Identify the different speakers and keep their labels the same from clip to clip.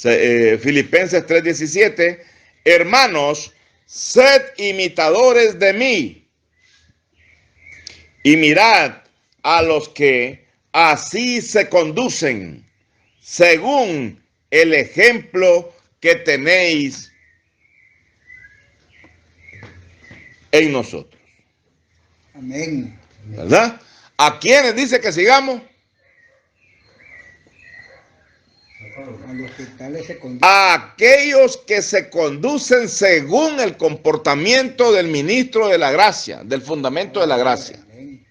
Speaker 1: Filipenses 3:17, hermanos, sed imitadores de mí y mirad a los que así se conducen, según el ejemplo que tenéis en nosotros.
Speaker 2: Amén.
Speaker 1: ¿Verdad? ¿A quiénes dice que sigamos?
Speaker 2: A los que tales se conducen.
Speaker 1: A aquellos que se conducen según el comportamiento del ministro de la gracia, del fundamento de la gracia.
Speaker 2: Amén.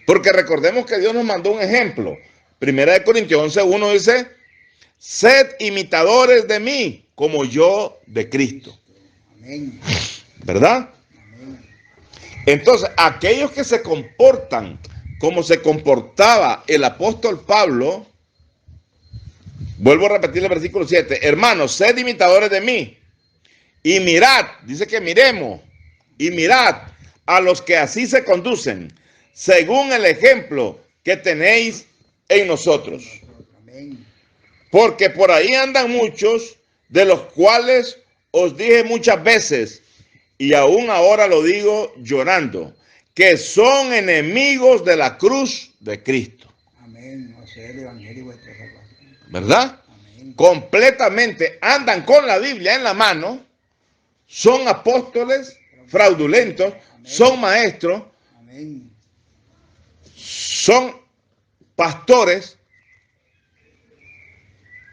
Speaker 1: Porque recordemos que Dios nos mandó un ejemplo. Primera de Corintios 11:1 dice, sed imitadores de mí, como yo de Cristo.
Speaker 2: Amén.
Speaker 1: ¿Verdad?
Speaker 2: Amén.
Speaker 1: Entonces, aquellos que se comportan como se comportaba el apóstol Pablo, vuelvo a repetir el versículo 7, hermanos, sed imitadores de mí y mirad, dice que miremos, y mirad a los que así se conducen, según el ejemplo que tenéis en nosotros.
Speaker 2: Amén.
Speaker 1: Porque por ahí andan muchos, de los cuales os dije muchas veces, y aún ahora lo digo llorando, que son enemigos de la cruz de Cristo.
Speaker 2: Amén. O sea, el evangelio y vuestra salvación.
Speaker 1: ¿Verdad?
Speaker 2: Amén.
Speaker 1: Completamente andan con la Biblia en la mano, son apóstoles fraudulentos, son maestros,
Speaker 2: Amén.
Speaker 1: son pastores,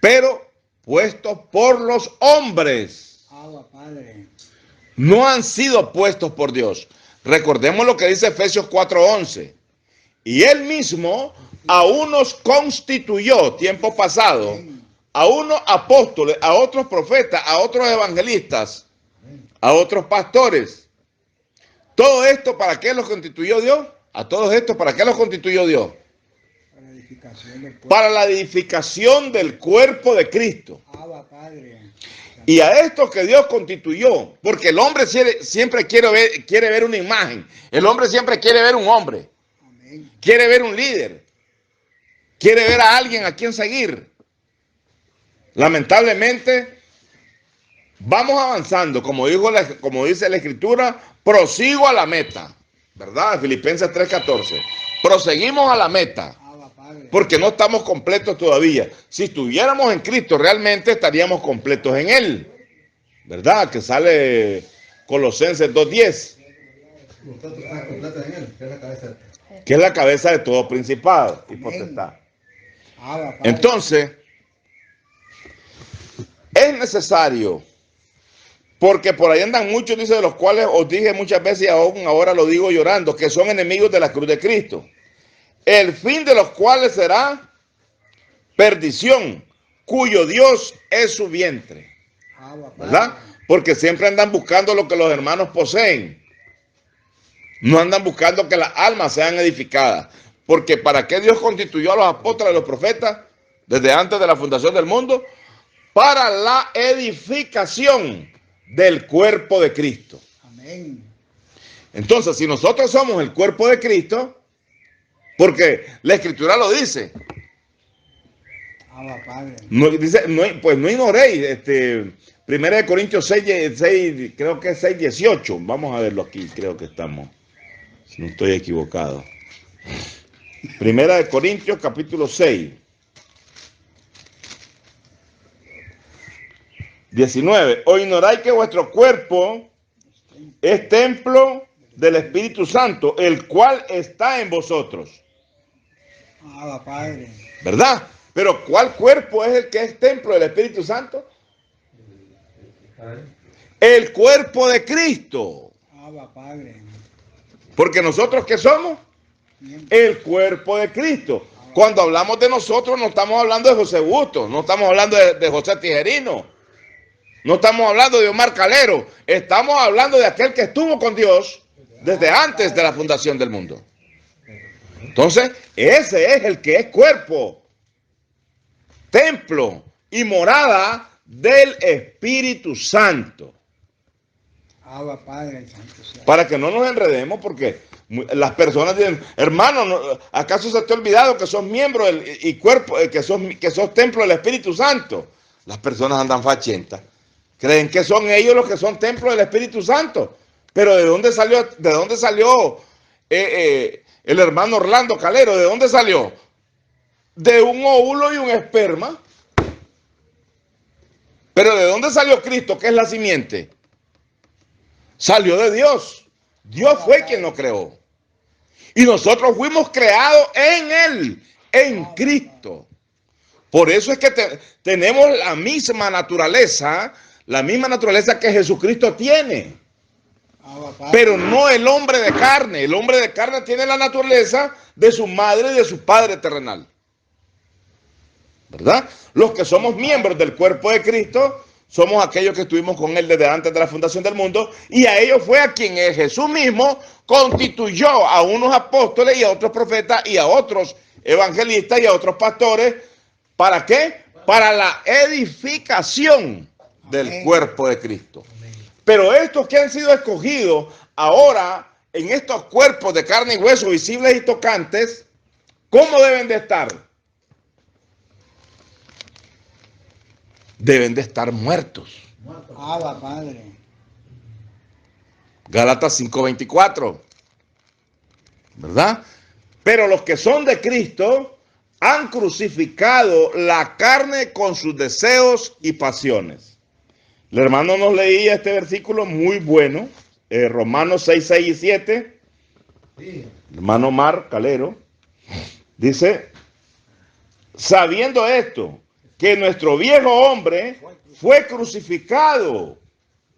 Speaker 1: pero puestos por los hombres.
Speaker 2: Agua, Padre.
Speaker 1: No han sido puestos por Dios. Recordemos lo que dice Efesios 4:11. Y él mismo a unos constituyó, tiempo pasado, a unos apóstoles, a otros profetas, a otros evangelistas, a otros pastores. Todo esto, ¿para qué los constituyó Dios? A todos estos, ¿para qué los constituyó Dios?
Speaker 2: Para la edificación del pueblo.
Speaker 1: Para la edificación del cuerpo de Cristo.
Speaker 2: Agua, Padre.
Speaker 1: Y a estos que Dios constituyó, porque el hombre siempre quiere ver una imagen, el hombre siempre quiere ver un hombre,
Speaker 2: Amén.
Speaker 1: quiere ver un líder, quiere ver a alguien a quien seguir. Lamentablemente, vamos avanzando, como dice la Escritura, prosigo a la meta, ¿verdad? Filipenses 3:14. Proseguimos a la meta,
Speaker 2: Agua, Padre.
Speaker 1: porque no estamos completos todavía. Si estuviéramos en Cristo, realmente estaríamos completos en Él, ¿verdad? Que sale Colosenses 2:10.
Speaker 3: Nosotros estamos completos en él, que es la cabeza.
Speaker 1: Que es la cabeza de todo principado y
Speaker 2: Amén.
Speaker 1: potestad.
Speaker 2: Agua, Padre.
Speaker 1: Entonces, es necesario, porque por ahí andan muchos, dice, de los cuales os dije muchas veces y aún ahora lo digo llorando, que son enemigos de la cruz de Cristo, el fin de los cuales será perdición, cuyo Dios es su vientre.
Speaker 2: Agua, Padre.
Speaker 1: ¿Verdad? Porque siempre andan buscando lo que los hermanos poseen. No andan buscando que las almas sean edificadas. Porque ¿para qué Dios constituyó a los apóstoles y a los profetas desde antes de la fundación del mundo? Para la edificación del cuerpo de Cristo.
Speaker 2: Amén.
Speaker 1: Entonces, si nosotros somos el cuerpo de Cristo, porque la Escritura lo dice,
Speaker 2: Agua, Padre.
Speaker 1: pues no ignoréis, Primera de Corintios 6, creo que es 6:18. Vamos a verlo aquí, creo que estamos. Si no estoy equivocado. Primera de Corintios, capítulo 6. 19. O ignoráis que vuestro cuerpo es templo del Espíritu Santo, el cual está en vosotros.
Speaker 2: Agua, Padre.
Speaker 1: ¿Verdad? Pero ¿cuál cuerpo es el que es templo del Espíritu Santo? El cuerpo de Cristo.
Speaker 2: Agua, Padre.
Speaker 1: Porque nosotros, ¿qué somos? El cuerpo de Cristo. Cuando hablamos de nosotros, no estamos hablando de José Busto, no estamos hablando de José Tijerino, no estamos hablando de Omar Calero, estamos hablando de aquel que estuvo con Dios desde antes de la fundación del mundo. Entonces, ese es el que es cuerpo, templo y morada del Espíritu Santo.
Speaker 2: Agua, Padre, el Santo sea.
Speaker 1: Para que no nos enredemos, porque las personas dicen, hermano, ¿acaso se te ha olvidado que sos miembro y cuerpo, que sos templo del Espíritu Santo? Las personas andan fachientas. Creen que son ellos los que son templos del Espíritu Santo. Pero ¿de dónde salió el hermano Orlando Calero? ¿De dónde salió? De un óvulo y un esperma. Pero ¿de dónde salió Cristo, que es la simiente? Salió de Dios. Dios fue quien lo creó. Y nosotros fuimos creados en Él, en Cristo. Por eso es que tenemos la misma naturaleza que Jesucristo tiene. Pero no el hombre de carne. El hombre de carne tiene la naturaleza de su madre y de su padre terrenal. ¿Verdad? Los que somos miembros del cuerpo de Cristo somos aquellos que estuvimos con Él desde antes de la fundación del mundo, y a ellos fue a quien Jesús mismo constituyó a unos apóstoles y a otros profetas y a otros evangelistas y a otros pastores. ¿Para qué? Para la edificación del cuerpo de Cristo. Pero estos que han sido escogidos ahora en estos cuerpos de carne y hueso visibles y tocantes, ¿cómo deben de estar? Deben de estar muertos.
Speaker 2: Abba, Padre.
Speaker 1: Gálatas 5:24. ¿Verdad? Pero los que son de Cristo han crucificado la carne con sus deseos y pasiones. El hermano nos leía este versículo muy bueno, Romanos 6 y 7.
Speaker 3: Sí.
Speaker 1: Hermano Mar Calero dice: sabiendo esto, que nuestro viejo hombre fue crucificado.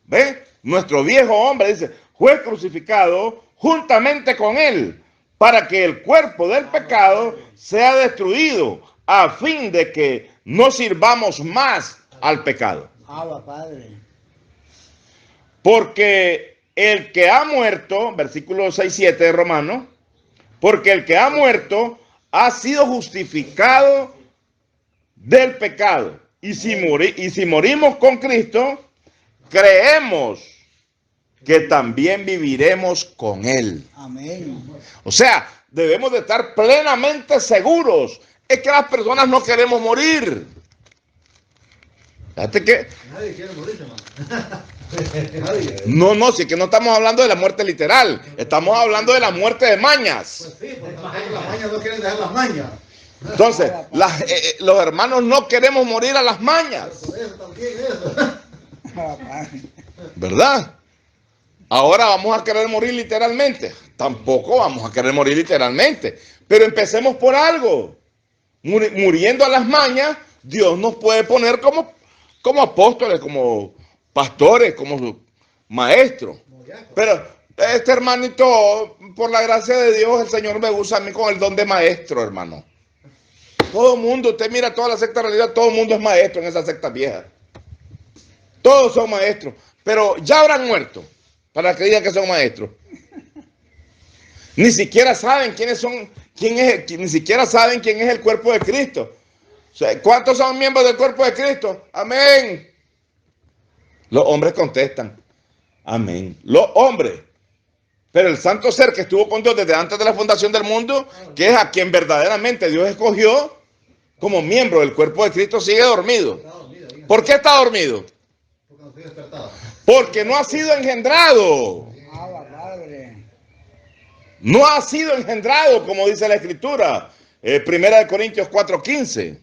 Speaker 1: ¿Ve? Nuestro viejo hombre, dice, fue crucificado juntamente con él, para que el cuerpo del pecado sea destruido, a fin de que no sirvamos más al pecado.
Speaker 2: Abba, Padre.
Speaker 1: Porque el que ha muerto, versículo 6-7 de Romanos, porque el que ha muerto ha sido justificado del pecado. Y si morimos con Cristo, creemos que también viviremos con Él.
Speaker 2: Amén.
Speaker 1: O sea, debemos de estar plenamente seguros. Es que las personas no queremos morir. Fíjate que...
Speaker 3: Nadie quiere morir, hermano. Nadie.
Speaker 1: No, si es que no estamos hablando de la muerte literal. Estamos hablando de la muerte de mañas.
Speaker 3: Pues sí, porque las mañas no quieren dejar las mañas.
Speaker 1: Entonces, los hermanos no queremos morir a las mañas.
Speaker 3: Por eso también eso.
Speaker 2: Abba, Padre.
Speaker 1: ¿Verdad? Ahora vamos a querer morir literalmente. Tampoco vamos a querer morir literalmente. Pero empecemos por algo. Muriendo a las mañas, Dios nos puede poner como apóstoles, como pastores, como maestros. Pero este hermanito, por la gracia de Dios, el Señor me usa a mí con el don de maestro, hermano. Todo el mundo, usted mira toda la secta realidad, todo el mundo es maestro en esa secta vieja. Todos son maestros, pero ya habrán muerto para que digan que son maestros. Ni siquiera saben ni siquiera saben quién es el cuerpo de Cristo. O sea, ¿cuántos son miembros del cuerpo de Cristo? Amén. Los hombres contestan, amén. Los hombres. Pero el santo ser que estuvo con Dios desde antes de la fundación del mundo, que es a quien verdaderamente Dios escogió como miembro del cuerpo de Cristo, sigue dormido. ¿Por qué está dormido?
Speaker 3: Porque no estoy despertado.
Speaker 1: Porque no ha sido engendrado.
Speaker 2: Abba, Padre.
Speaker 1: No ha sido engendrado, como dice la Escritura. 1 Corintios 4:15.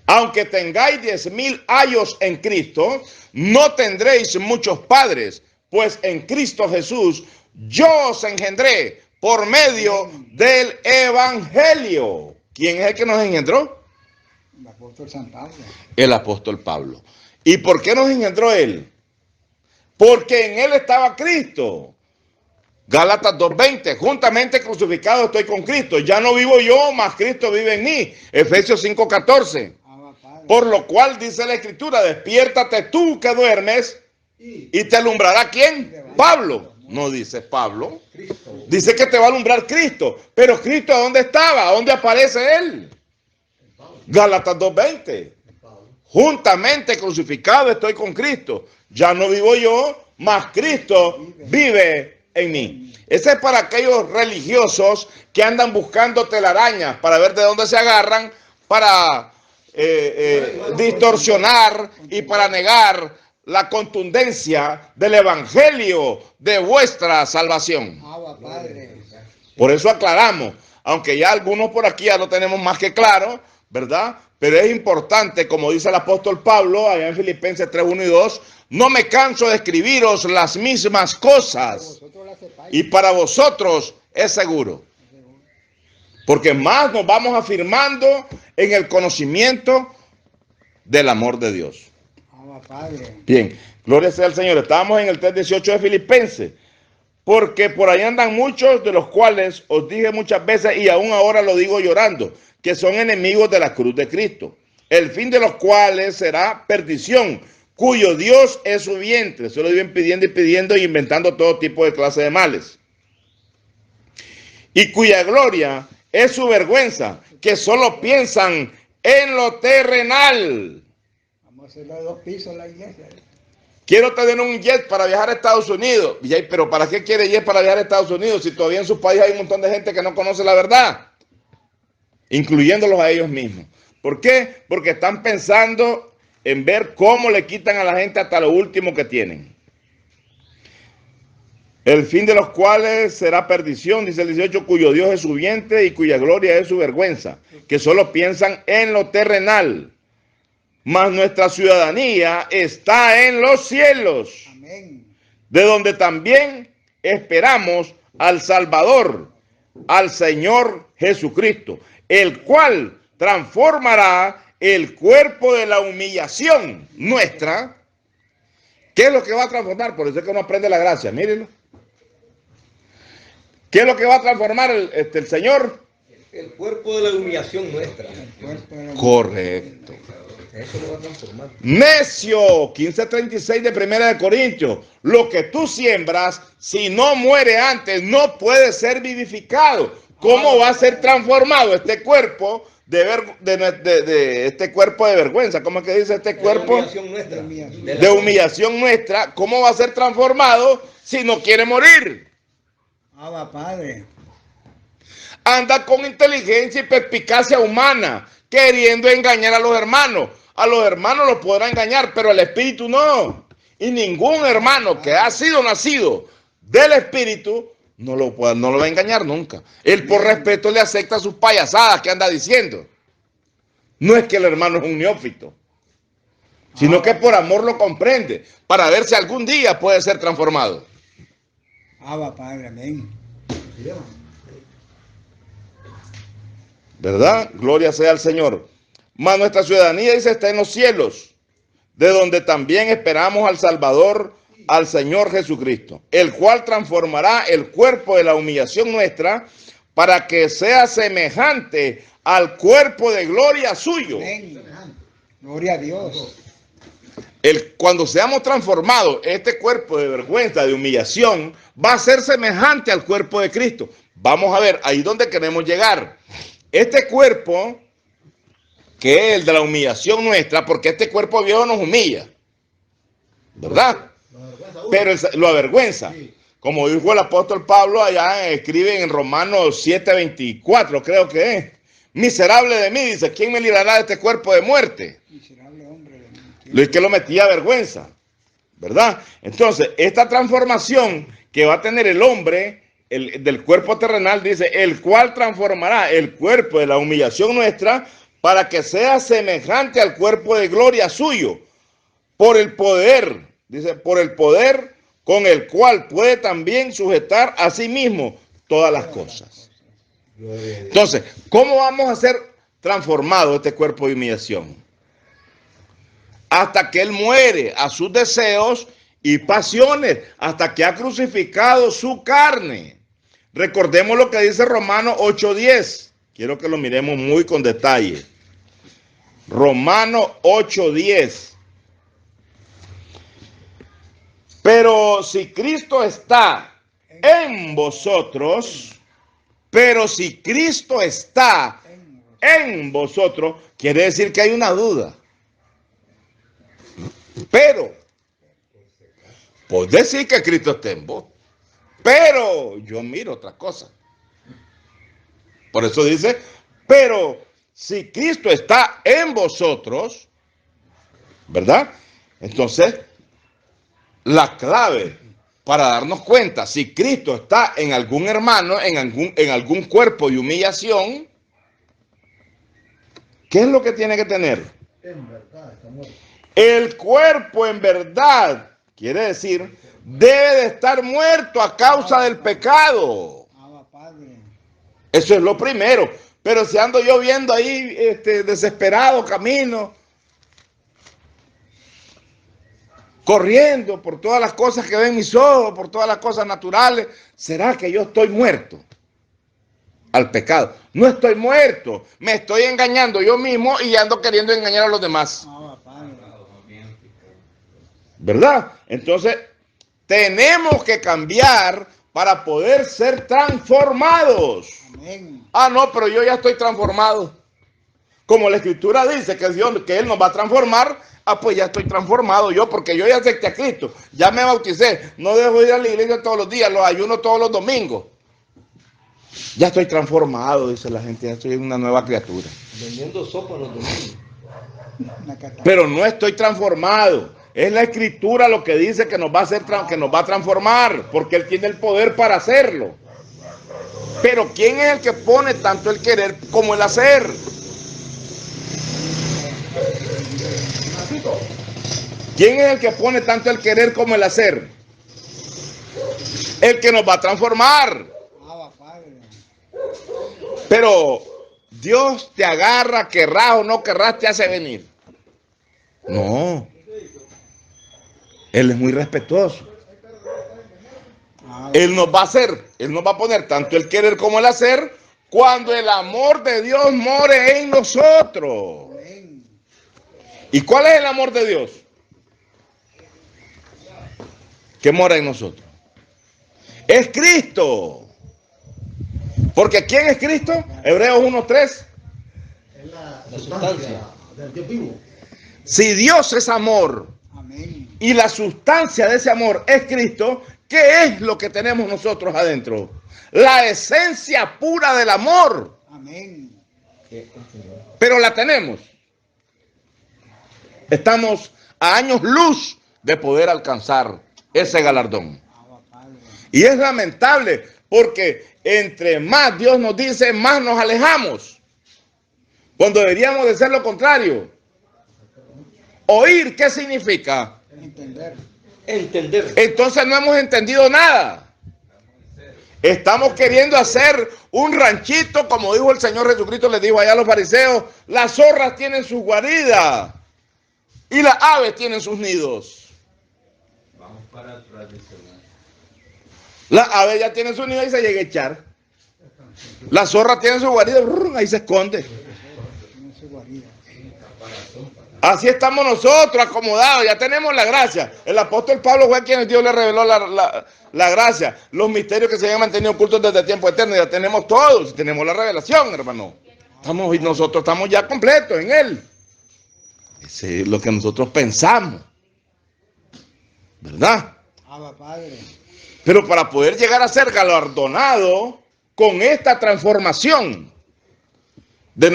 Speaker 1: Aunque tengáis 10,000 años en Cristo, no tendréis muchos padres, pues en Cristo Jesús yo os engendré por medio del Evangelio. ¿Quién es el que nos engendró?
Speaker 2: El apóstol San Pablo.
Speaker 1: El apóstol Pablo. ¿Y por qué nos engendró él? Porque en él estaba Cristo. Gálatas 2:20, juntamente crucificado estoy con Cristo. Ya no vivo yo, mas Cristo vive en mí. Efesios 5:14. Por lo cual dice la Escritura, despiértate tú que duermes y te alumbrará ¿quién? Pablo. No dice Pablo. Dice que te va a alumbrar Cristo. Pero Cristo, ¿a dónde estaba? ¿A dónde aparece él? Gálatas 2:20. Juntamente crucificado estoy con Cristo. Ya no vivo yo, mas Cristo vive en mí. Ese es para aquellos religiosos que andan buscando telarañas para ver de dónde se agarran para distorsionar y para negar la contundencia del evangelio de vuestra salvación.
Speaker 2: Abba, Padre.
Speaker 1: Por eso aclaramos, aunque ya algunos por aquí ya lo tenemos más que claro, ¿verdad? Pero es importante, como dice el apóstol Pablo, allá en Filipenses 3, 1 y 2, no me canso de escribiros las mismas cosas,
Speaker 2: Vosotros la sepáis.
Speaker 1: y para vosotros es seguro. Porque más nos vamos afirmando en el conocimiento del amor de Dios.
Speaker 2: Abba, Padre.
Speaker 1: Bien, gloria sea al Señor. Estábamos en el 3:18 de Filipenses. Porque por ahí andan muchos, de los cuales os dije muchas veces y aún ahora lo digo llorando, que son enemigos de la cruz de Cristo, el fin de los cuales será perdición, cuyo Dios es su vientre. Se lo viven pidiendo y pidiendo y inventando todo tipo de clase de males. Y cuya gloria es su vergüenza, que solo piensan en lo terrenal.
Speaker 2: Vamos a hacerlo de 2 pisos la iglesia.
Speaker 1: Quiero tener un jet para viajar a Estados Unidos. Pero ¿para qué quiere jet para viajar a Estados Unidos si todavía en su país hay un montón de gente que no conoce la verdad? Incluyéndolos a ellos mismos. ¿Por qué? Porque están pensando en ver cómo le quitan a la gente hasta lo último que tienen. El fin de los cuales será perdición, dice el 18, cuyo Dios es su vientre y cuya gloria es su vergüenza, que solo piensan en lo terrenal. Mas nuestra ciudadanía está en los cielos,
Speaker 2: Amén.
Speaker 1: de donde también esperamos al Salvador, al Señor Jesucristo, el cual transformará el cuerpo de la humillación nuestra. ¿Qué es lo que va a transformar? Por eso es que uno aprende la gracia, mírenlo. ¿Qué es lo que va a transformar el Señor?
Speaker 4: El cuerpo de la humillación nuestra.
Speaker 2: El cuerpo de la
Speaker 1: Correcto.
Speaker 4: Eso lo va a transformar.
Speaker 1: Necio, 15:36 de Primera de Corintios. Lo que tú siembras, si no muere antes, no puede ser vivificado. ¿Cómo va a ser transformado este cuerpo de este cuerpo de vergüenza? ¿Cómo es que dice este cuerpo?
Speaker 4: De humillación nuestra.
Speaker 1: De humillación nuestra. ¿Cómo va a ser transformado si no quiere morir?
Speaker 2: Abba, Padre.
Speaker 1: Anda con inteligencia y perspicacia humana, queriendo engañar a los hermanos. A los hermanos los podrá engañar, pero al espíritu no. Y ningún hermano que ha sido nacido del espíritu no lo va a engañar nunca. Él por respeto le acepta sus payasadas que anda diciendo. No es que el hermano es un neófito, sino que por amor lo comprende, para ver si algún día puede ser transformado.
Speaker 2: Abba, Padre. Amén.
Speaker 1: ¿Verdad? Gloria sea al Señor. Mas nuestra ciudadanía, dice, está en los cielos, de donde también esperamos al Salvador, al Señor Jesucristo, el cual transformará el cuerpo de la humillación nuestra para que sea semejante al cuerpo de gloria suyo.
Speaker 2: Amén. Gloria a Dios.
Speaker 1: Cuando seamos transformados, este cuerpo de vergüenza, de humillación, va a ser semejante al cuerpo de Cristo. Vamos a ver, ahí donde queremos llegar. Este cuerpo, que es el de la humillación nuestra, porque este cuerpo viejo nos humilla, ¿verdad? Pero lo avergüenza. Como dijo el apóstol Pablo, allá escribe en Romanos 7:24, creo que es. Miserable de mí, dice, ¿quién me librará de este cuerpo de muerte?
Speaker 2: Miserable hombre de mí.
Speaker 1: Lo es que lo metía a vergüenza, ¿verdad? Entonces, esta transformación que va a tener el hombre del cuerpo terrenal, dice, el cual transformará el cuerpo de la humillación nuestra para que sea semejante al cuerpo de gloria suyo, por el poder, dice, por el poder con el cual puede también sujetar a sí mismo todas las cosas. Entonces, ¿cómo vamos a ser transformados este cuerpo de humillación? Hasta que Él muere a sus deseos y pasiones, hasta que ha crucificado su carne. Recordemos lo que dice Romanos 8:10. Quiero que lo miremos muy con detalle. Romanos 8:10. Pero si Cristo está en vosotros, quiere decir que hay una duda. Pero, puedes decir que Cristo está en vos, pero yo miro otra cosa. Por eso dice, pero si Cristo está en vosotros, ¿verdad? Entonces, la clave para darnos cuenta si Cristo está en algún hermano, en algún cuerpo de humillación, ¿qué es lo que tiene que tener?
Speaker 3: En verdad, está muerto.
Speaker 1: El cuerpo en verdad, quiere decir, debe de estar muerto a causa del pecado.
Speaker 2: Abba, Padre.
Speaker 1: Eso es lo primero. Pero si ando yo viendo ahí desesperado camino, corriendo por todas las cosas que ven mis ojos, por todas las cosas naturales, ¿será que yo estoy muerto al pecado? No estoy muerto, me estoy engañando yo mismo y ando queriendo engañar a los demás.
Speaker 2: Abba, Padre.
Speaker 1: ¿Verdad? Entonces, tenemos que cambiar para poder ser transformados.
Speaker 2: Amén.
Speaker 1: Ah, no, pero yo ya estoy transformado. Como la Escritura dice que Dios, que Él nos va a transformar, ah, pues ya estoy transformado yo, porque yo ya acepté a Cristo, ya me bauticé, no dejo de ir a la iglesia todos los días, los ayuno todos los domingos. Ya estoy transformado, dice la gente, ya soy una nueva criatura.
Speaker 4: Vendiendo sopa en los domingos.
Speaker 2: Una catástrofe.
Speaker 1: Pero no estoy transformado. Es la Escritura lo que dice que nos va a hacer, que nos va a transformar, porque Él tiene el poder para hacerlo. Pero ¿quién es el que pone tanto el querer como el hacer? ¿Quién es el que pone tanto el querer como el hacer? El que nos va a transformar.
Speaker 2: Abba, Padre.
Speaker 1: Pero Dios te agarra, querrás o no querrás, te hace venir. No. Él es muy respetuoso.
Speaker 2: Abba,
Speaker 1: Él nos va a hacer, Él nos va a poner tanto el querer como el hacer cuando el amor de Dios more en nosotros.
Speaker 2: amén.
Speaker 1: ¿Y cuál es el amor de Dios? Que mora en nosotros. Es Cristo. Porque ¿quién es Cristo? Hebreos 1:3.
Speaker 3: Es la sustancia del Dios vivo.
Speaker 1: Si Dios es amor
Speaker 2: Amén.
Speaker 1: y la sustancia de ese amor es Cristo, ¿qué es lo que tenemos nosotros adentro? La esencia pura del amor.
Speaker 2: Amén.
Speaker 1: Pero la tenemos. Estamos a años luz de poder alcanzar ese galardón.
Speaker 2: Abba, Padre.
Speaker 1: Y es lamentable porque entre más Dios nos dice, más nos alejamos. Cuando deberíamos de ser lo contrario. Oír, ¿qué significa?
Speaker 2: Entender.
Speaker 4: Entender.
Speaker 1: Entonces no hemos entendido nada. Estamos queriendo hacer un ranchito, como dijo el Señor Jesucristo, les dijo allá a los fariseos, las zorras tienen sus guaridas y las aves tienen sus nidos.
Speaker 4: Vamos para tradicional.
Speaker 1: Las aves ya tienen sus nidos y se llega a echar. La zorra tiene su guarida, ahí se esconde.
Speaker 2: Tiene su guarida.
Speaker 1: Así estamos nosotros acomodados, ya tenemos la gracia. El apóstol Pablo fue quien Dios le reveló la gracia, los misterios que se habían mantenido ocultos desde el tiempo eterno. Ya tenemos todos, tenemos la revelación, hermano. Nosotros estamos ya completos en Él. Ese es lo que nosotros pensamos, ¿verdad?
Speaker 2: Abba, Padre.
Speaker 1: Pero para poder llegar a ser galardonado con esta transformación de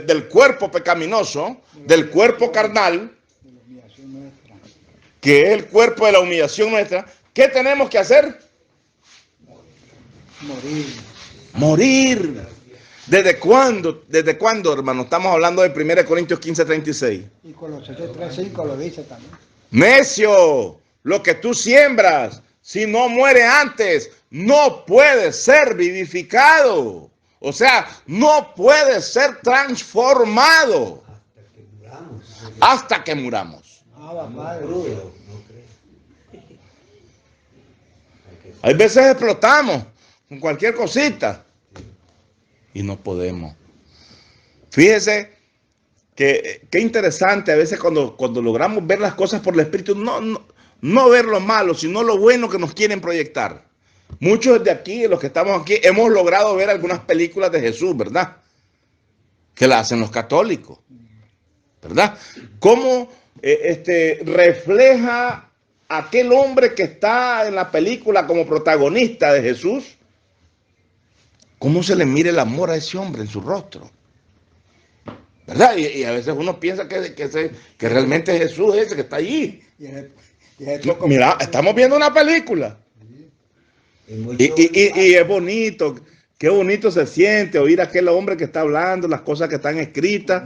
Speaker 1: del cuerpo pecaminoso, del cuerpo carnal,
Speaker 2: De la humillación nuestra.
Speaker 1: que es el cuerpo de la humillación nuestra, ¿qué tenemos que hacer?
Speaker 2: Morir.
Speaker 1: Morir. ¿Desde cuándo? ¿Desde cuándo, hermano? Estamos hablando de 1 Corintios 15:36.
Speaker 2: Y Colosenses 3:5 lo dice también.
Speaker 1: Necio, lo que tú siembras, si no muere antes, no puede ser vivificado. O sea, no puede ser transformado hasta que muramos.
Speaker 2: Abba, Padre.
Speaker 1: Hay veces explotamos con cualquier cosita y no podemos. Fíjese que qué interesante a veces cuando logramos ver las cosas por el Espíritu, no ver lo malo, sino lo bueno que nos quieren proyectar. Muchos de aquí, los que estamos aquí, hemos logrado ver algunas películas de Jesús, ¿verdad? Que las hacen los católicos, ¿verdad? Cómo refleja aquel hombre que está en la película como protagonista de Jesús, cómo se le mira el amor a ese hombre en su rostro. ¿verdad? Y a veces uno piensa que realmente Jesús es ese que está allí.
Speaker 2: Y es poco-
Speaker 1: Mira, estamos viendo una película. Y es bonito, qué bonito se siente oír a aquel hombre que está hablando, las cosas que están escritas,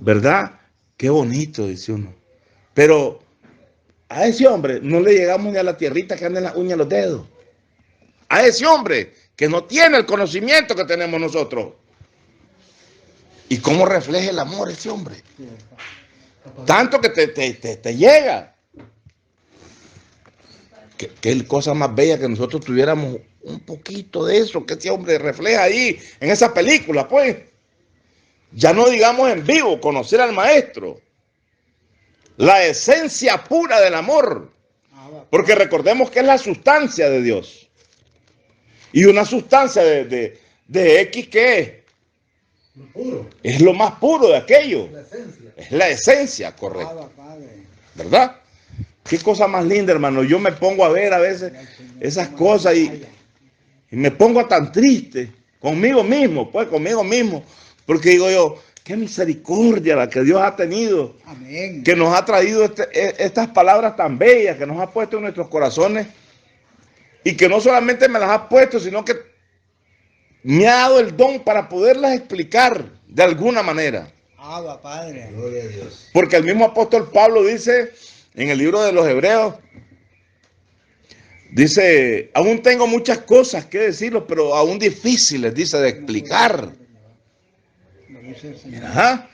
Speaker 1: ¿verdad? Qué bonito, dice uno. Pero a ese hombre no le llegamos ni a la tierrita que anda en las uñas de los dedos. A ese hombre que no tiene el conocimiento que tenemos nosotros. ¿Y cómo refleja el amor ese hombre? Tanto que te llega. Qué cosa más bella que nosotros tuviéramos un poquito de eso que ese hombre refleja ahí en esa película, pues. Ya no digamos en vivo, conocer al maestro. La esencia pura del amor. Porque recordemos que es la sustancia de Dios. Y una sustancia de X que es.
Speaker 3: Puro.
Speaker 1: Es lo más puro de aquello.
Speaker 3: La esencia.
Speaker 1: Es la esencia, correcto.
Speaker 2: Abba, Padre.
Speaker 1: ¿Verdad? Qué cosa más linda, hermano. Yo me pongo a ver a veces esas cosas y me pongo tan triste conmigo mismo, pues conmigo mismo. Porque digo yo, qué misericordia la que Dios ha tenido.
Speaker 2: Amén.
Speaker 1: Que nos ha traído estas palabras tan bellas, que nos ha puesto en nuestros corazones. Y que no solamente me las ha puesto, sino que me ha dado el don para poderlas explicar de alguna manera.
Speaker 2: Abba, Padre.
Speaker 3: Gloria a Dios.
Speaker 1: Porque el mismo apóstol Pablo dice en el libro de los Hebreos, dice, aún tengo muchas cosas que decirlo, pero aún difíciles, dice, de explicar.
Speaker 2: Lo dice el Señor.
Speaker 1: Ajá.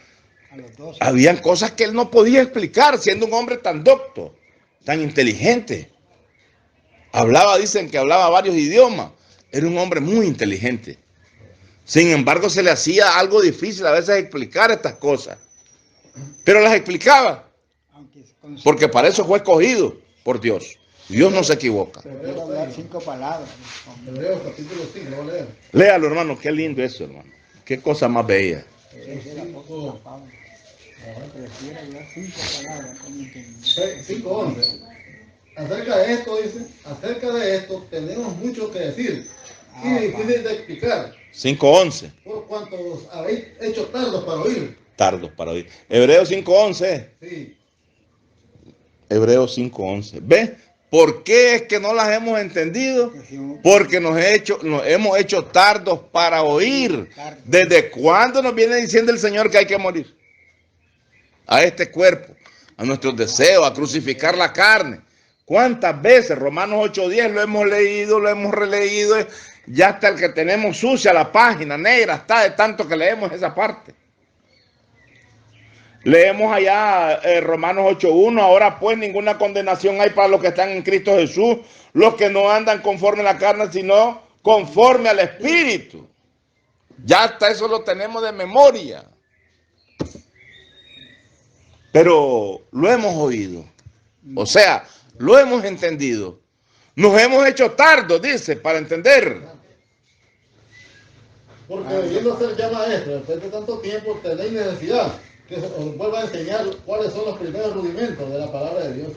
Speaker 2: A los 12.
Speaker 1: Habían cosas que él no podía explicar, siendo un hombre tan docto, tan inteligente. Dicen que hablaba varios idiomas. Era un hombre muy inteligente. Sin embargo, se le hacía algo difícil a veces explicar estas cosas. Pero las explicaba.
Speaker 2: Aunque con su-
Speaker 1: Porque para eso fue escogido por Dios. Dios no se equivoca.
Speaker 2: Prefiero hablar 5 palabras.
Speaker 3: Hebreos capítulo 5, lo voy a leer.
Speaker 1: Léalo, hermano. Qué lindo eso, hermano. Qué cosa más bella.
Speaker 2: Es el apóstol Pablo. Prefiero hablar 5 palabras. Como que-
Speaker 3: 5:11. Acerca de esto, dice, acerca de esto tenemos mucho que decir y difícil de explicar,
Speaker 1: 5:11.
Speaker 3: por cuanto os habéis hecho tardos para oír.
Speaker 1: Tardos para oír. Hebreos 5:11.
Speaker 3: Sí,
Speaker 1: Hebreos 5:11. ¿Ve? ¿Por qué es que no las hemos entendido? Porque nos hemos hecho tardos para oír. ¿Desde cuándo nos viene diciendo el Señor que hay que morir? A este cuerpo, a nuestros deseos, a crucificar la carne. ¿Cuántas veces? Romanos 8:10 lo hemos leído, lo hemos releído. Ya hasta el que tenemos sucia la página negra está de tanto que leemos esa parte. Leemos allá Romanos 8:1, ahora pues ninguna condenación hay para los que están en Cristo Jesús, los que no andan conforme a la carne, sino conforme al Espíritu. Ya hasta eso lo tenemos de memoria. Pero lo hemos oído. O sea, lo hemos entendido. Nos hemos hecho tardos, dice, para entender.
Speaker 3: porque debiendo ser ya maestro, después de tanto tiempo tenéis necesidad que os vuelva a enseñar cuáles son los primeros rudimentos de la palabra de Dios.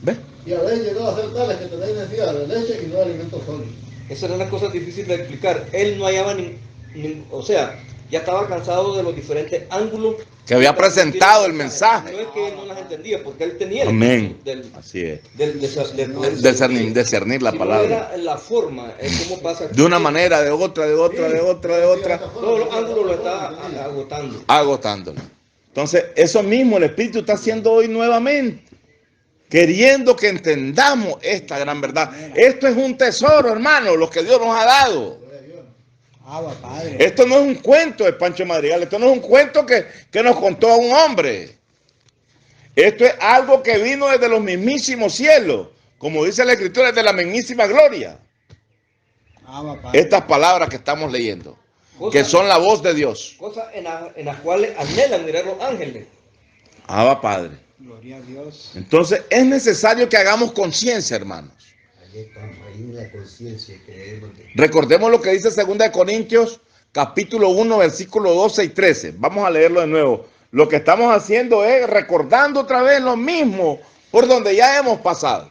Speaker 1: ¿Ves?
Speaker 3: Y habéis llegado a ser tales que tenéis necesidad de leche y no de alimento sólido.
Speaker 4: Esa era una cosa difícil de explicar. Él no hallaba o sea, ya estaba cansado de los diferentes ángulos
Speaker 1: Que había presentado el mensaje.
Speaker 4: No es que él no las entendía, porque él tenía el
Speaker 1: Amén.
Speaker 4: del,
Speaker 1: Así es.
Speaker 4: del poder
Speaker 1: Discernir la
Speaker 4: sino
Speaker 1: palabra.
Speaker 4: era la forma, es como pasa aquí.
Speaker 1: De una manera, de otra, de otra, de otra, de otra.
Speaker 4: Todos los ángulos lo está agotando.
Speaker 1: Agotándolo. Entonces, eso mismo el Espíritu está haciendo hoy nuevamente. Queriendo que entendamos esta gran verdad. Esto es un tesoro, hermano, lo que Dios nos ha dado.
Speaker 2: Abba, Padre.
Speaker 1: Esto no es un cuento de Pancho Madrigal. Esto no es un cuento que nos contó un hombre. Esto es algo que vino desde los mismísimos cielos. Como dice la Escritura, desde la mismísima gloria.
Speaker 2: Abba, Padre.
Speaker 1: Estas palabras que estamos leyendo, que son la voz de Dios.
Speaker 4: Cosas en las cuales anhelan mirar los ángeles.
Speaker 1: Abba, Padre.
Speaker 2: Gloria a Dios.
Speaker 1: Entonces es necesario que hagamos conciencia, hermanos.
Speaker 5: Ahí estamos, hay una conciencia que debemos de...
Speaker 1: Recordemos lo que dice 2 Corintios, capítulo 1, versículos 12 y 13. Vamos a leerlo de nuevo. Lo que estamos haciendo es recordando otra vez lo mismo por donde ya hemos pasado.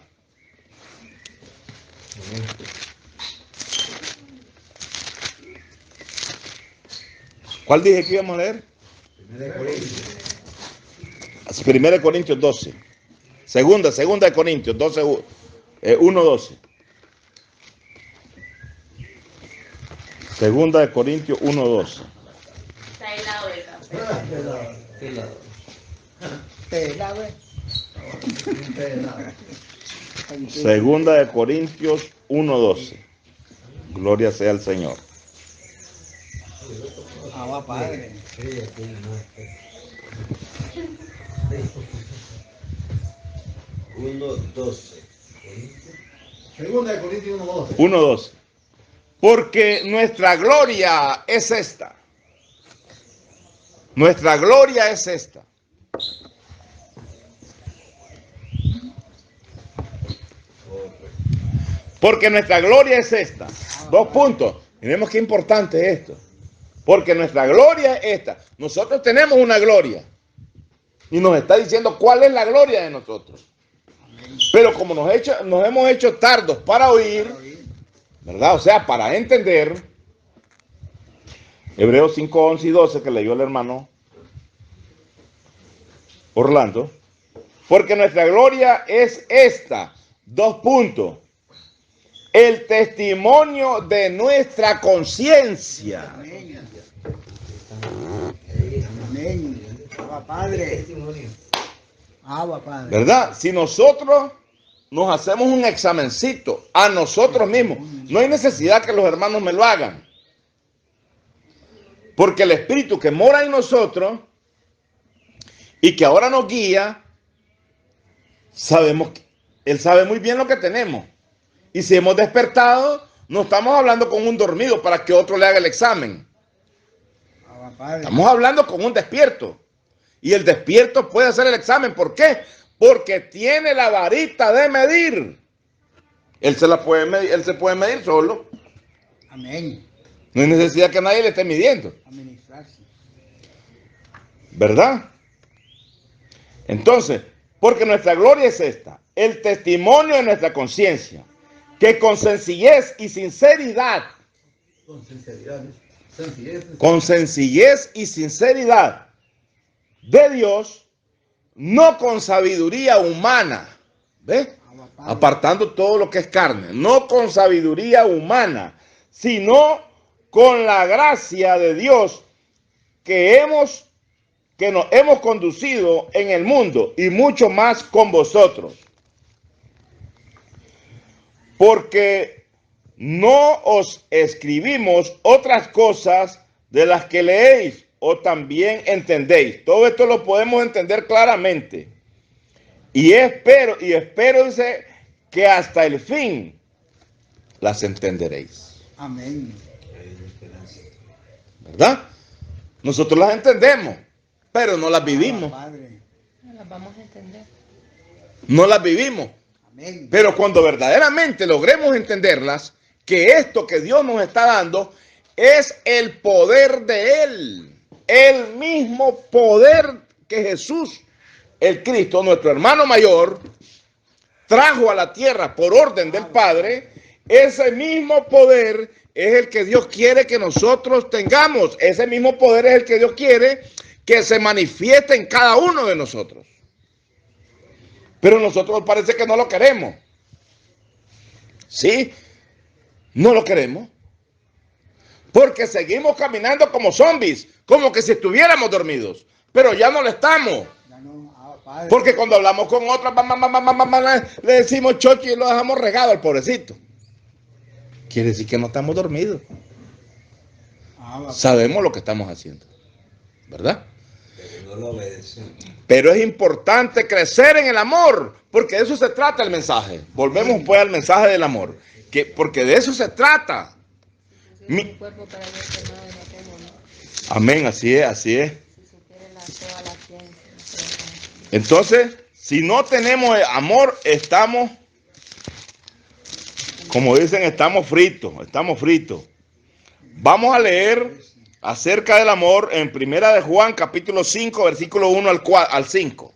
Speaker 1: ¿Cuál dije que íbamos a leer? Primera de Corintios 12. Segunda de Corintios 12, 1:12. Segunda de Corintios 1:12.
Speaker 6: Está helado el café.
Speaker 4: Pelado.
Speaker 2: Pelado,
Speaker 1: Segunda de Corintios 1:12. Gloria sea al Señor.
Speaker 2: Agua, Padre.
Speaker 5: 1:12.
Speaker 3: Segunda de Corintios 1:12.
Speaker 1: 1:12. Porque nuestra gloria es esta. Nuestra gloria es esta. Porque nuestra gloria es esta. 2 puntos. Miremos qué importante es esto. Porque nuestra gloria es esta. Nosotros tenemos una gloria. Y nos está diciendo cuál es la gloria de nosotros. Pero como nos hemos hecho tardos para oír, ¿verdad? O sea, para entender, Hebreos 5:11 y 12 que leyó el hermano Orlando, porque nuestra gloria es esta, 2 puntos, el testimonio de nuestra conciencia.
Speaker 2: Amén. Agua, Padre. Agua, Padre.
Speaker 1: ¿Verdad? Si nosotros nos hacemos un examencito a nosotros mismos, no hay necesidad que los hermanos me lo hagan. Porque el Espíritu que mora en nosotros y que ahora nos guía, Él sabe muy bien lo que tenemos. Y si hemos despertado, no estamos hablando con un dormido para que otro le haga el examen.
Speaker 2: Agua, Padre.
Speaker 1: Estamos hablando con un despierto. Y el despierto puede hacer el examen. ¿Por qué? Porque tiene la varita de medir. Él se puede medir solo.
Speaker 2: Amén.
Speaker 1: No hay necesidad que nadie le esté midiendo.
Speaker 2: Administrarse.
Speaker 1: ¿Verdad? Entonces, porque nuestra gloria es esta, el testimonio de nuestra conciencia, que con sencillez y sinceridad, con sencillez y sinceridad de Dios, no con sabiduría humana, ¿ve? Apartando todo lo que es carne, no con sabiduría humana, sino con la gracia de Dios que nos hemos conducido en el mundo y mucho más con vosotros. Porque no os escribimos otras cosas de las que leéis o también entendéis. Todo esto lo podemos entender claramente. Y espero, dice, que hasta el fin las entenderéis.
Speaker 2: Amén.
Speaker 1: ¿Verdad? Nosotros las entendemos, pero no las vivimos.
Speaker 2: Agua, Padre.
Speaker 6: No las vamos a entender.
Speaker 1: No las vivimos.
Speaker 2: Amén.
Speaker 1: Pero cuando verdaderamente logremos entenderlas, que esto que Dios nos está dando es el poder de Él. El mismo poder que Jesús, el Cristo, nuestro hermano mayor, trajo a la tierra por orden del Padre. Ese mismo poder es el que Dios quiere que nosotros tengamos. Ese mismo poder es el que Dios quiere que se manifieste en cada uno de nosotros. Pero nosotros parece que no lo queremos. ¿Sí? No lo queremos. Porque seguimos caminando como zombies, como que si estuviéramos dormidos. Pero ya no lo estamos.
Speaker 2: Ya no, agua, Padre.
Speaker 1: Porque cuando hablamos con otras, le decimos chochi y lo dejamos regado al pobrecito. Quiere decir que no estamos dormidos.
Speaker 2: Agua,
Speaker 1: Sabemos lo que estamos haciendo. ¿Verdad?
Speaker 5: Pero no lo obedecen.
Speaker 1: Pero es importante crecer en el amor, porque de eso se trata el mensaje. Volvemos pues al mensaje del amor, porque de eso se trata.
Speaker 6: Un cuerpo para Dios formado y no tengo, ¿no?
Speaker 1: Amén, así es, así es.
Speaker 6: Si supiera toda la ciencia.
Speaker 1: Entonces, si no tenemos amor, estamos, como dicen, estamos fritos, estamos fritos. Vamos a leer acerca del amor en Primera de Juan, capítulo 5, versículo 1 al 5.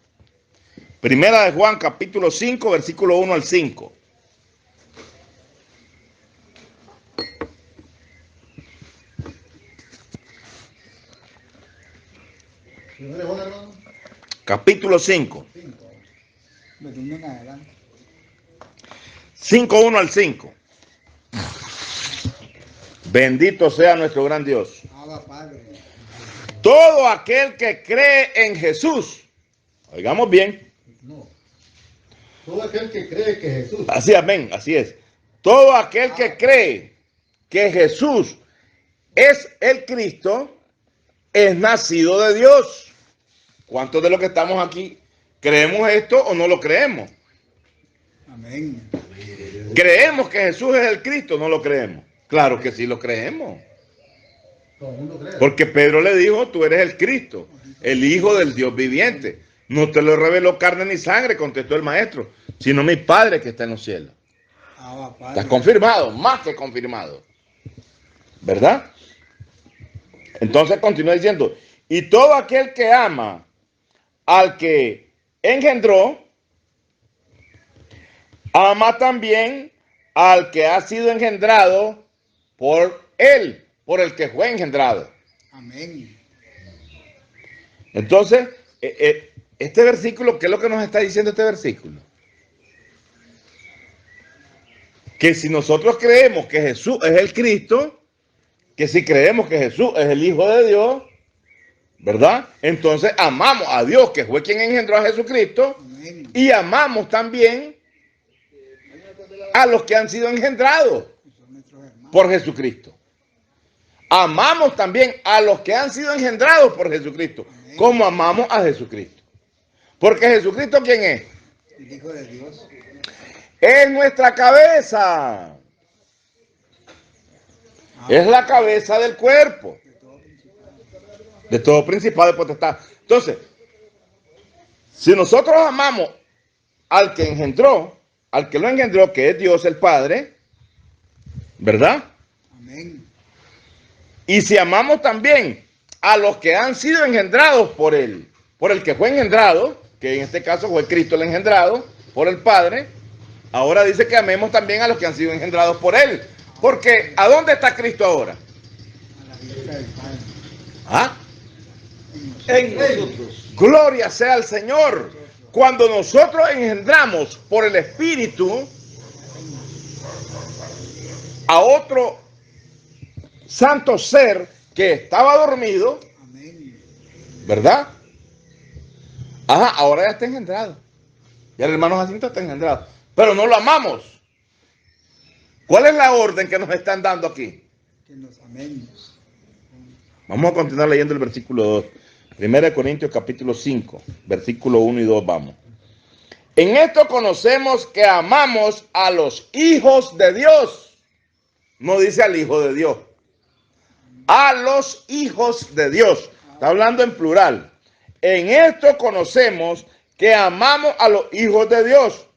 Speaker 1: Primera de Juan, capítulo 5, versículo 1 al 5.
Speaker 3: Primero es una, hermano.
Speaker 1: capítulo 5,
Speaker 3: 5.
Speaker 2: Me turno en adelante.
Speaker 1: 5:1 al 5. Bendito sea nuestro gran Dios.
Speaker 2: Abba Padre.
Speaker 1: Todo aquel que cree en Jesús, oigamos bien,
Speaker 3: No. Todo aquel que cree que Jesús.
Speaker 1: así, amén, así es. Todo aquel que cree que Jesús es el Cristo, es nacido de Dios. ¿Cuántos de los que estamos aquí creemos esto o no lo creemos?
Speaker 2: Amén.
Speaker 1: ¿Creemos que Jesús es el Cristo? ¿No lo creemos? Claro que sí lo creemos.
Speaker 3: Todo el mundo cree.
Speaker 1: Porque Pedro le dijo, tú eres el Cristo, el Hijo del Dios viviente. No te lo reveló carne ni sangre, contestó el maestro, sino mi Padre que está en los cielos.
Speaker 2: Abba Padre.
Speaker 1: Estás confirmado, más que confirmado. ¿Verdad? Entonces continúa diciendo, y todo aquel que ama al que engendró, ama también al que ha sido engendrado por él, por el que fue engendrado.
Speaker 2: Amén.
Speaker 1: Entonces, este versículo, ¿qué es lo que nos está diciendo este versículo? Que si nosotros creemos que Jesús es el Cristo, que si creemos que Jesús es el Hijo de Dios, ¿verdad? Entonces amamos a Dios, que fue quien engendró a Jesucristo,
Speaker 2: Amén.
Speaker 1: y amamos también a los que han sido engendrados
Speaker 2: Son nuestros hermanos.
Speaker 1: por Jesucristo. Amamos también a los que han sido engendrados por Jesucristo, como amamos a Jesucristo. Porque Jesucristo, ¿quién es?
Speaker 2: El Hijo de Dios.
Speaker 1: Es nuestra cabeza. Es la cabeza del cuerpo. De todo principado de potestad. Entonces, si nosotros amamos al que engendró, al que lo engendró, que es Dios el Padre, ¿verdad?
Speaker 2: Amén.
Speaker 1: Y si amamos también a los que han sido engendrados por él, por el que fue engendrado, que en este caso fue Cristo el engendrado, por el Padre, ahora dice que amemos también a los que han sido engendrados por él. Porque, ¿a dónde está Cristo ahora?
Speaker 2: A la diestra del Padre.
Speaker 1: ¿Ah?
Speaker 4: En nosotros.
Speaker 1: Gloria sea al Señor. Cuando nosotros engendramos por el Espíritu a otro santo ser que estaba dormido,
Speaker 2: Amén.
Speaker 1: ¿verdad? Ajá, ahora ya está engendrado. Ya el hermano Jacinto está engendrado. Pero no lo amamos. ¿Cuál es la orden que nos están dando aquí?
Speaker 2: Que nos amemos.
Speaker 1: Vamos a continuar leyendo el versículo 2. 1 Corintios capítulo 5, versículo 1 y 2 vamos. En esto conocemos que amamos a los hijos de Dios. No dice al Hijo de Dios. A los hijos de Dios. Está hablando en plural. En esto conocemos que amamos a los hijos de Dios.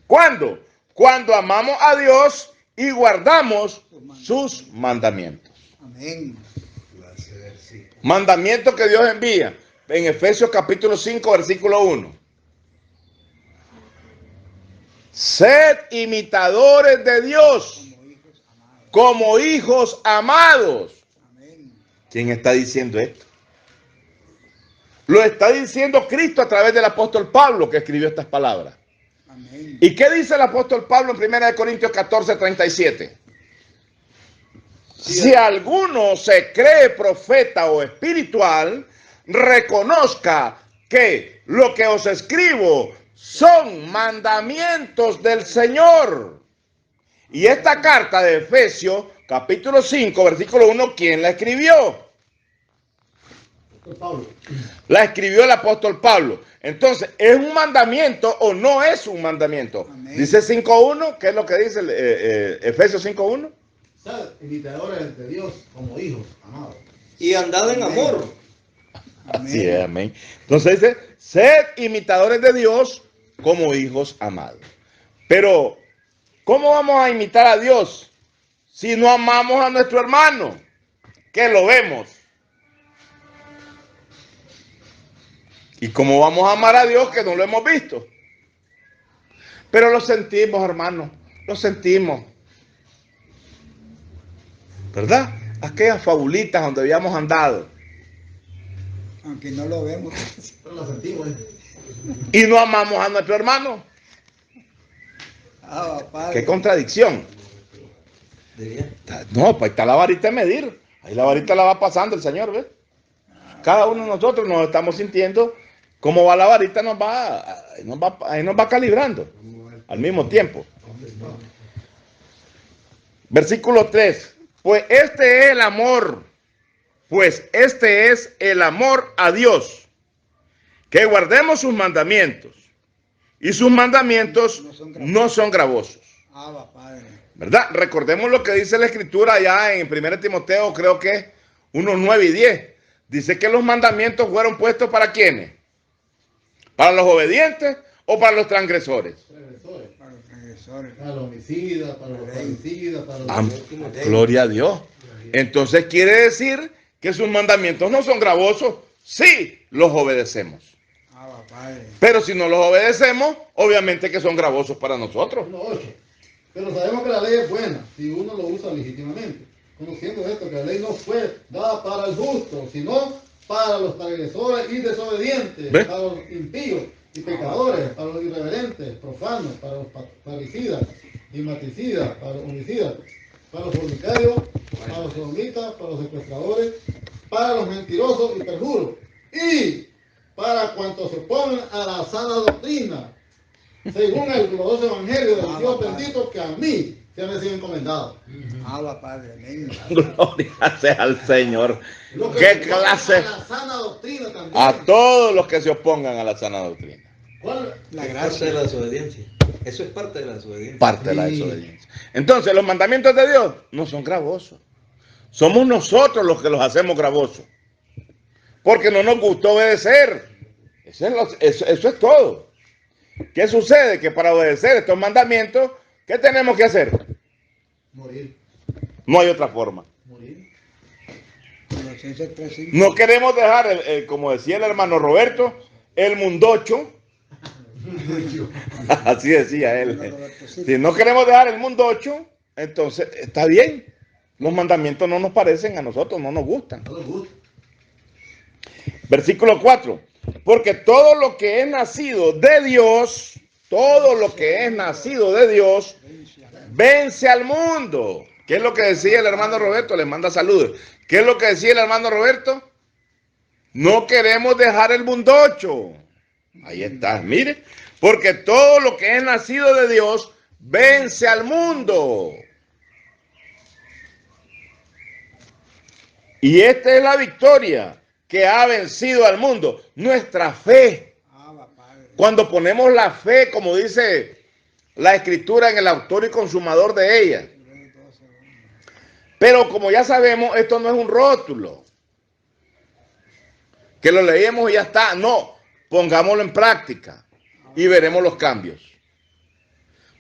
Speaker 1: ¿Cuándo? Cuando amamos a Dios y guardamos sus mandamientos.
Speaker 2: Amén.
Speaker 1: Mandamiento que Dios envía en Efesios capítulo 5, versículo 1. Sed imitadores de Dios como hijos amados.
Speaker 2: Amén.
Speaker 1: ¿Quién está diciendo esto? Lo está diciendo Cristo a través del apóstol Pablo, que escribió estas palabras.
Speaker 2: Amén.
Speaker 1: ¿Y qué dice el apóstol Pablo en 1 Corintios 14, 37? Si alguno se cree profeta o espiritual, reconozca que lo que os escribo son mandamientos del Señor. Y esta carta de Efesios, capítulo 5, versículo 1, ¿quién la escribió?
Speaker 3: Pablo.
Speaker 1: La escribió el apóstol Pablo. Entonces, ¿es un mandamiento o no es un mandamiento?
Speaker 2: Amén.
Speaker 1: Dice 5.1, ¿qué es lo que dice Efesios 5.1?
Speaker 3: Sed imitadores de Dios como hijos amados.
Speaker 4: Y andad en amor.
Speaker 1: Así es, amén. Entonces dice, sed imitadores de Dios como hijos amados. Pero, ¿cómo vamos a imitar a Dios si no amamos a nuestro hermano? Que lo vemos. ¿Y cómo vamos a amar a Dios que no lo hemos visto? Pero lo sentimos, hermano. Lo sentimos. ¿Verdad? Aquellas fabulitas donde habíamos andado.
Speaker 2: Aunque no lo vemos.
Speaker 3: Pero la sentimos.
Speaker 1: Y no amamos a nuestro hermano.
Speaker 2: Ah, Padre.
Speaker 1: Qué contradicción.
Speaker 4: Diría.
Speaker 1: No, pues ahí está la varita de medir. Ahí la varita la va pasando el Señor, ¿ves? Cada uno de nosotros nos estamos sintiendo cómo va la varita, ahí nos va calibrando al mismo tiempo. Versículo 3. Pues este es el amor a Dios, que guardemos sus mandamientos, y sus mandamientos no son gravosos.
Speaker 2: Ah, Padre.
Speaker 1: ¿Verdad? Recordemos lo que dice la Escritura allá en 1 Timoteo, creo que 1:9 y 10. Dice que los mandamientos fueron puestos ¿para quiénes? ¿Para los obedientes o para los transgresores?
Speaker 3: Transgresores.
Speaker 2: Para los transgresores.
Speaker 3: Para los homicidas, para los parricidas, para los...
Speaker 1: Gloria a Dios. Entonces quiere decir que sus mandamientos no son gravosos si los obedecemos.
Speaker 2: Ah, Padre.
Speaker 1: Pero si no los obedecemos, obviamente que son gravosos para nosotros.
Speaker 3: 1:8. Pero sabemos que la ley es buena si uno lo usa legítimamente. Conociendo esto, que la ley no fue dada para el justo, sino para los transgresores y desobedientes,
Speaker 1: ¿Ve?
Speaker 3: para los impíos y pecadores, para los irreverentes, profanos, para los parricidas y maticidas, para los homicidas, para los fornicarios, para los sodomitas, para los secuestradores, para los mentirosos y perjuros, y para cuantos se oponen a la sana doctrina, según el glorioso evangelio del Dios bendito que a mí se me sido encomendado.
Speaker 2: Ah, Padre. Amén.
Speaker 1: Gloria sea al Señor.
Speaker 3: Lo que
Speaker 1: ¿Qué
Speaker 3: se opone
Speaker 1: clase?
Speaker 3: a la sana doctrina también.
Speaker 1: A todos los que se opongan a la sana doctrina.
Speaker 3: ¿Cuál?
Speaker 2: La
Speaker 4: Es parte
Speaker 2: gracia.
Speaker 4: de la desobediencia. Eso es parte de la desobediencia.
Speaker 1: Parte de la
Speaker 3: Sí.
Speaker 1: desobediencia. Entonces, los mandamientos de Dios no son gravosos. Somos nosotros los que los hacemos gravosos. Porque no nos gusta obedecer. Eso es todo. ¿Qué sucede? Que para obedecer estos mandamientos, ¿qué tenemos que hacer?
Speaker 3: Morir.
Speaker 1: No hay otra forma.
Speaker 3: Morir.
Speaker 2: Colosenses 3:5.
Speaker 1: No queremos dejar, como decía el hermano Roberto, el mundocho. Así decía él. Si no queremos dejar el mundocho, entonces está bien. Los mandamientos no nos parecen a nosotros, no nos gustan.
Speaker 3: No les gusta.
Speaker 1: Versículo 4. Porque todo lo que es nacido de Dios, todo lo que es nacido de Dios, vence al mundo. ¿Qué es lo que decía el hermano Roberto? Le manda saludos. ¿Qué es lo que decía el hermano Roberto? No queremos dejar el mundocho. Ahí está, mire. Porque todo lo que es nacido de Dios, vence al mundo. Y esta es la victoria que ha vencido al mundo, nuestra fe.
Speaker 2: Ah, Padre.
Speaker 1: Cuando ponemos la fe, como dice la Escritura, en el autor y consumador de ella. Pero como ya sabemos, esto no es un rótulo, que lo leemos y ya está. No, pongámoslo en práctica y veremos los cambios.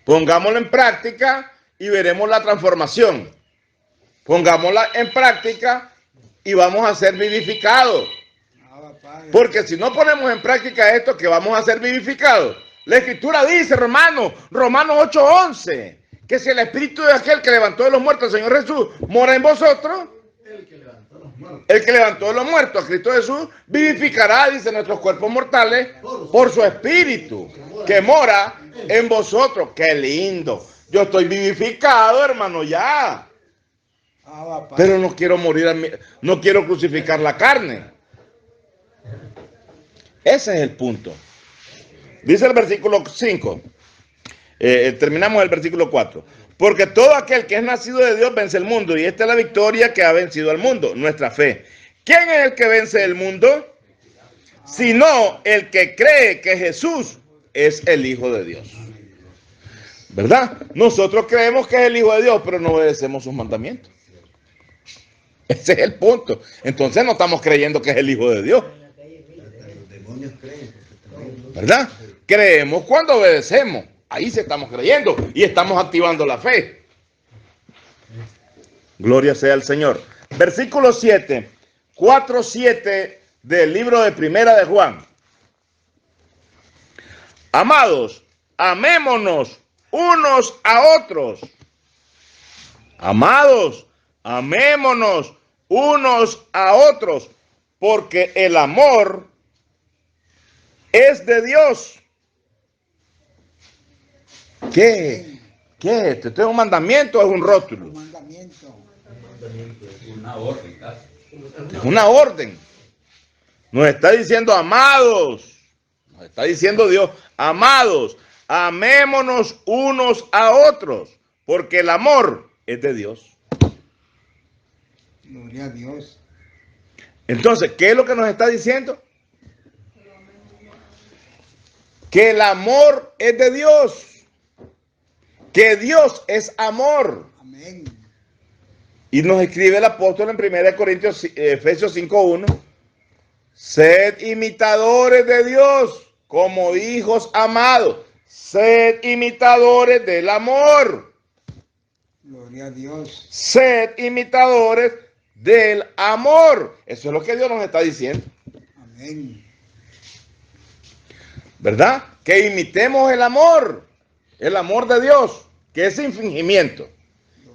Speaker 1: Pongámoslo en práctica y veremos la transformación. Pongámosla en práctica y vamos a ser vivificados.
Speaker 2: Ah, Padre.
Speaker 1: Porque si no ponemos en práctica esto, que vamos a ser vivificados. La Escritura dice, Romanos 8:11, que si el Espíritu de aquel que levantó de los muertos, el Señor Jesús, mora en vosotros,
Speaker 3: El que levantó los muertos.
Speaker 1: el que levantó de los muertos a Cristo Jesús, vivificará, dice, nuestros cuerpos mortales por su Espíritu, que mora en vosotros. ¡Qué lindo! Yo estoy vivificado, hermano, ya.
Speaker 2: Ah, Padre.
Speaker 1: Pero no quiero morir, no quiero crucificar la carne. Ese es el punto. Dice el versículo 5. Terminamos el versículo 4. Porque todo aquel que es nacido de Dios vence el mundo. Y esta es la victoria que ha vencido al mundo, nuestra fe. ¿Quién es el que vence el mundo? Sino el que cree que Jesús es el Hijo de Dios. ¿Verdad? Nosotros creemos que es el Hijo de Dios, pero no obedecemos sus mandamientos. Ese es el punto. Entonces no estamos creyendo que es el Hijo de Dios.
Speaker 5: Los demonios creen. Porque también
Speaker 1: ¿Verdad? Creemos cuando obedecemos. Ahí se estamos creyendo y estamos activando la fe. Gloria sea al Señor. Versículo 7. 4:7 del libro de Primera de Juan. Amados, amémonos unos a otros. Amados, amémonos unos a otros, porque el amor es de Dios. ¿Qué? ¿Qué es esto? ¿Esto es un mandamiento o es un rótulo?
Speaker 2: Un mandamiento.
Speaker 7: Una orden, casi.
Speaker 1: Es una orden. Nos está diciendo, amados, nos está diciendo Dios, amados, amémonos unos a otros, porque el amor es de Dios.
Speaker 2: Gloria a Dios.
Speaker 1: Entonces, ¿qué es lo que nos está diciendo? Que el amor es de Dios, que Dios es amor.
Speaker 2: Amén.
Speaker 1: Y nos escribe el apóstol en 1 Corintios, Efesios 5:1, sed imitadores de Dios como hijos amados, sed imitadores del amor,
Speaker 2: Gloria a Dios.
Speaker 1: sed imitadores del amor. Eso es lo que Dios nos está diciendo,
Speaker 2: Amén.
Speaker 1: ¿verdad? Que imitemos el amor de Dios, que es sin fingimiento.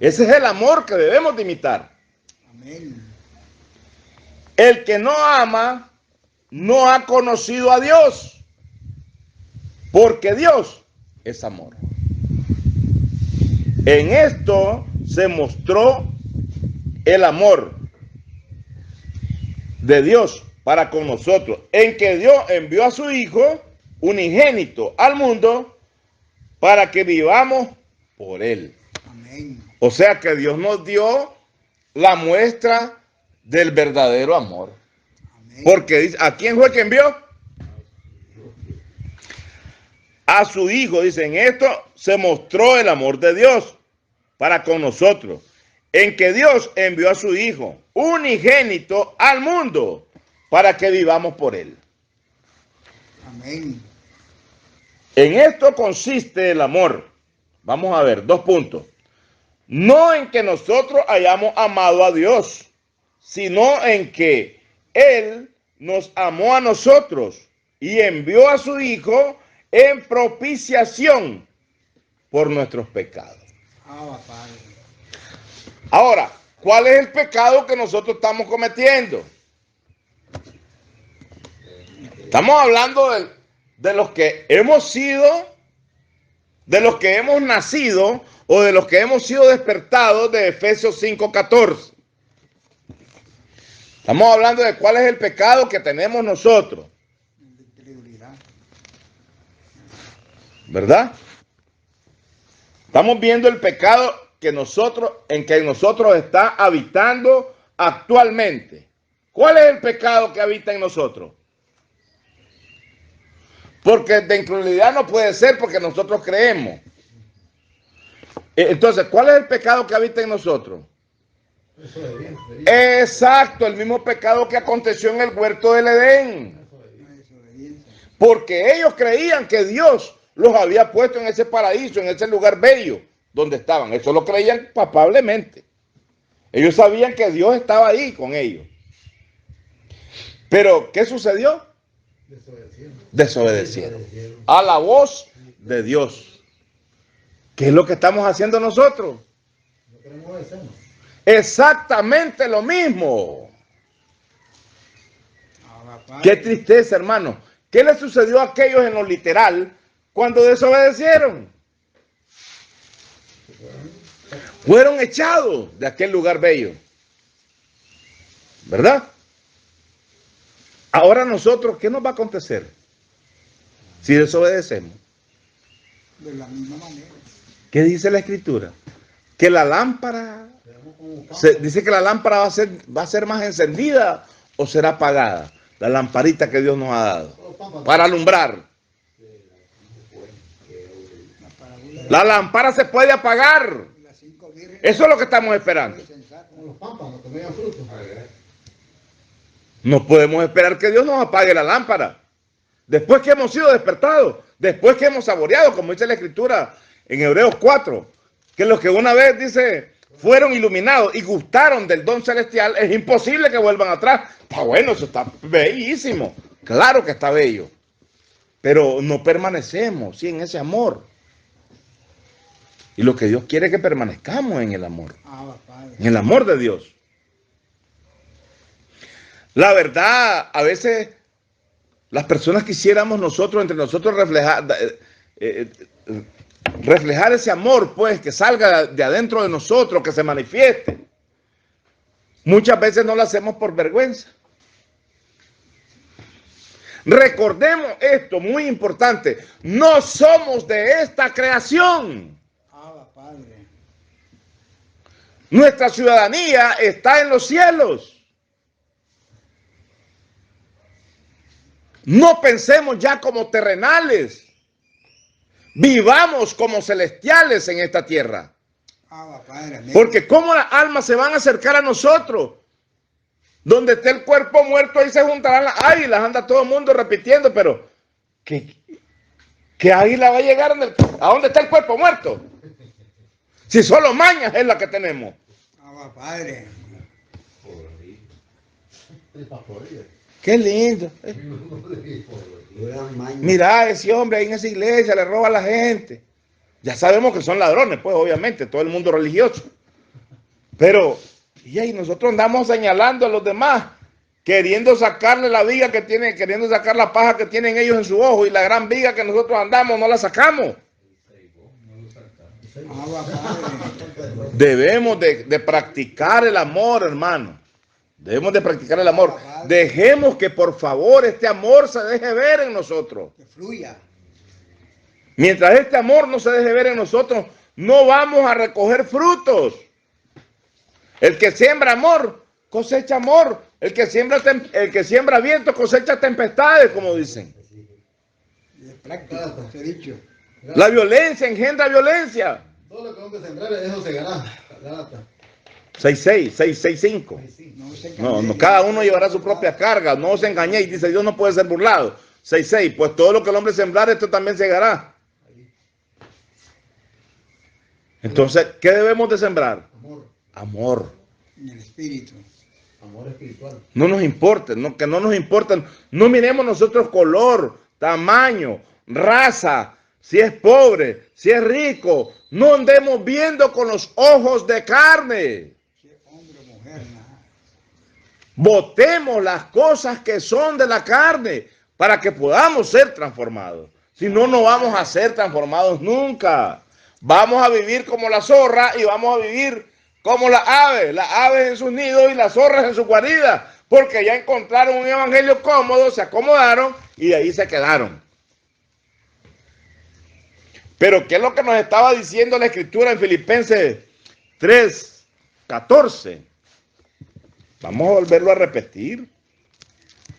Speaker 1: Ese es el amor que debemos de imitar.
Speaker 2: Amén.
Speaker 1: El que no ama no ha conocido a Dios, porque Dios es amor. En esto se mostró el amor de Dios para con nosotros, en que Dios envió a su Hijo unigénito al mundo para que vivamos por Él.
Speaker 2: Amén.
Speaker 1: O sea que Dios nos dio la muestra del verdadero amor.
Speaker 2: Amén.
Speaker 1: Porque dice, ¿a quién fue que envió? A su Hijo. Dice, en esto se mostró el amor de Dios para con nosotros, en que Dios envió a su Hijo unigénito al mundo para que vivamos por Él.
Speaker 2: Amén.
Speaker 1: En esto consiste el amor. Vamos a ver, 2 puntos. No en que nosotros hayamos amado a Dios, sino en que Él nos amó a nosotros y envió a su Hijo en propiciación por nuestros pecados.
Speaker 2: Abba, Padre.
Speaker 1: Ahora, ¿cuál es el pecado que nosotros estamos cometiendo? Estamos hablando de los que hemos sido, de los que hemos nacido o de los que hemos sido despertados de Efesios 5:14. Estamos hablando de cuál es el pecado que tenemos nosotros,
Speaker 2: Incredulidad.
Speaker 1: ¿verdad? Estamos viendo el pecado que nosotros está habitando actualmente. ¿Cuál es el pecado que habita en nosotros? Porque de incredulidad no puede ser porque nosotros creemos. Entonces, ¿cuál es el pecado que habita en nosotros? Exacto, el mismo pecado que aconteció en el huerto del Edén.
Speaker 2: Una desobediencia.
Speaker 1: Porque ellos creían que Dios los había puesto en ese paraíso, en ese lugar bello donde estaban. Eso lo creían palpablemente. Ellos sabían que Dios estaba ahí con ellos. Pero, ¿qué sucedió? Desobedecieron a la voz de Dios. ¿Qué es lo que estamos haciendo nosotros?
Speaker 3: No queremos obedecernos.
Speaker 1: Exactamente lo mismo.
Speaker 2: Abba, Padre.
Speaker 1: Qué tristeza, hermano. ¿Qué le sucedió a aquellos en lo literal cuando desobedecieron? Fueron echados de aquel lugar bello. ¿Verdad? Ahora nosotros, ¿qué nos va a acontecer si desobedecemos?
Speaker 2: De la misma manera.
Speaker 1: ¿Qué dice la Escritura? Que la lámpara, dice que la lámpara va a ser más encendida o será apagada. La lamparita que Dios nos ha dado para alumbrar.
Speaker 2: La parábola de
Speaker 1: La lámpara se puede apagar.
Speaker 2: las 5 vírgenes.
Speaker 1: Eso es lo que estamos esperando.
Speaker 3: Como los pámpanos que no hayan fruto.
Speaker 1: No podemos esperar que Dios nos apague la lámpara. Después que hemos sido despertados, después que hemos saboreado, como dice la Escritura en Hebreos 4, que los que una vez, dice, fueron iluminados y gustaron del don celestial, es imposible que vuelvan atrás. Está bueno, eso está bellísimo. Claro que está bello. Pero no permanecemos, sí, en ese amor. Y lo que Dios quiere es que permanezcamos en el amor.
Speaker 2: Abba, Padre.
Speaker 1: En el amor de Dios. La verdad, a veces las personas quisiéramos nosotros, entre nosotros, reflejar ese amor, pues, que salga de adentro de nosotros, que se manifieste. Muchas veces no lo hacemos por vergüenza. Recordemos esto, muy importante, no somos de esta creación.
Speaker 2: Padre.
Speaker 1: Nuestra ciudadanía está en los cielos. No pensemos ya como terrenales. Vivamos como celestiales en esta tierra.
Speaker 2: Padre.
Speaker 1: Porque ¿cómo las almas se van a acercar a nosotros? Donde esté el cuerpo muerto, ahí se juntarán las águilas. Anda todo el mundo repitiendo, pero ¿qué águila va a llegar a donde está el cuerpo muerto? Si solo mañas es la que tenemos.
Speaker 2: Padre.
Speaker 1: Qué lindo. Mira, ese hombre ahí en esa iglesia le roba a la gente. Ya sabemos que son ladrones, pues obviamente, todo el mundo religioso. Pero, y ahí nosotros andamos señalando a los demás, queriendo sacarle la viga que tienen, queriendo sacar la paja que tienen ellos en su ojo, y la gran viga que nosotros andamos no la sacamos. Debemos de practicar el amor, hermano. Debemos de practicar el amor. Dejemos que por favor este amor se deje ver en nosotros.
Speaker 2: Que fluya.
Speaker 1: Mientras este amor no se deje ver en nosotros, no vamos a recoger frutos. El que siembra amor, cosecha amor. El que siembra viento, cosecha tempestades, como dicen.
Speaker 2: Es práctico, se ha dicho.
Speaker 1: La violencia engendra violencia.
Speaker 3: Todo lo que vamos a sembrar, eso segará.
Speaker 1: 6.6, 6.5. No, cada uno llevará su propia carga. No os engañéis, dice Dios, no puede ser burlado. 6.6, pues todo lo que el hombre sembrar, esto también segará. Entonces, ¿qué debemos de sembrar? Amor.
Speaker 2: En el espíritu.
Speaker 5: Amor espiritual.
Speaker 1: No nos importe, que no nos importa. No miremos nosotros color, tamaño, raza, si es pobre, si es rico. No andemos viendo con los ojos de carne.
Speaker 2: Si es hombre o mujer, nada.
Speaker 1: Botemos las cosas que son de la carne para que podamos ser transformados. Si no, no vamos a ser transformados nunca. Vamos a vivir como la zorra y vamos a vivir como las aves en sus nidos y las zorras en su guarida, porque ya encontraron un evangelio cómodo, se acomodaron y de ahí se quedaron. Pero ¿qué es lo que nos estaba diciendo la Escritura en Filipenses 3:14? Vamos a volverlo a repetir,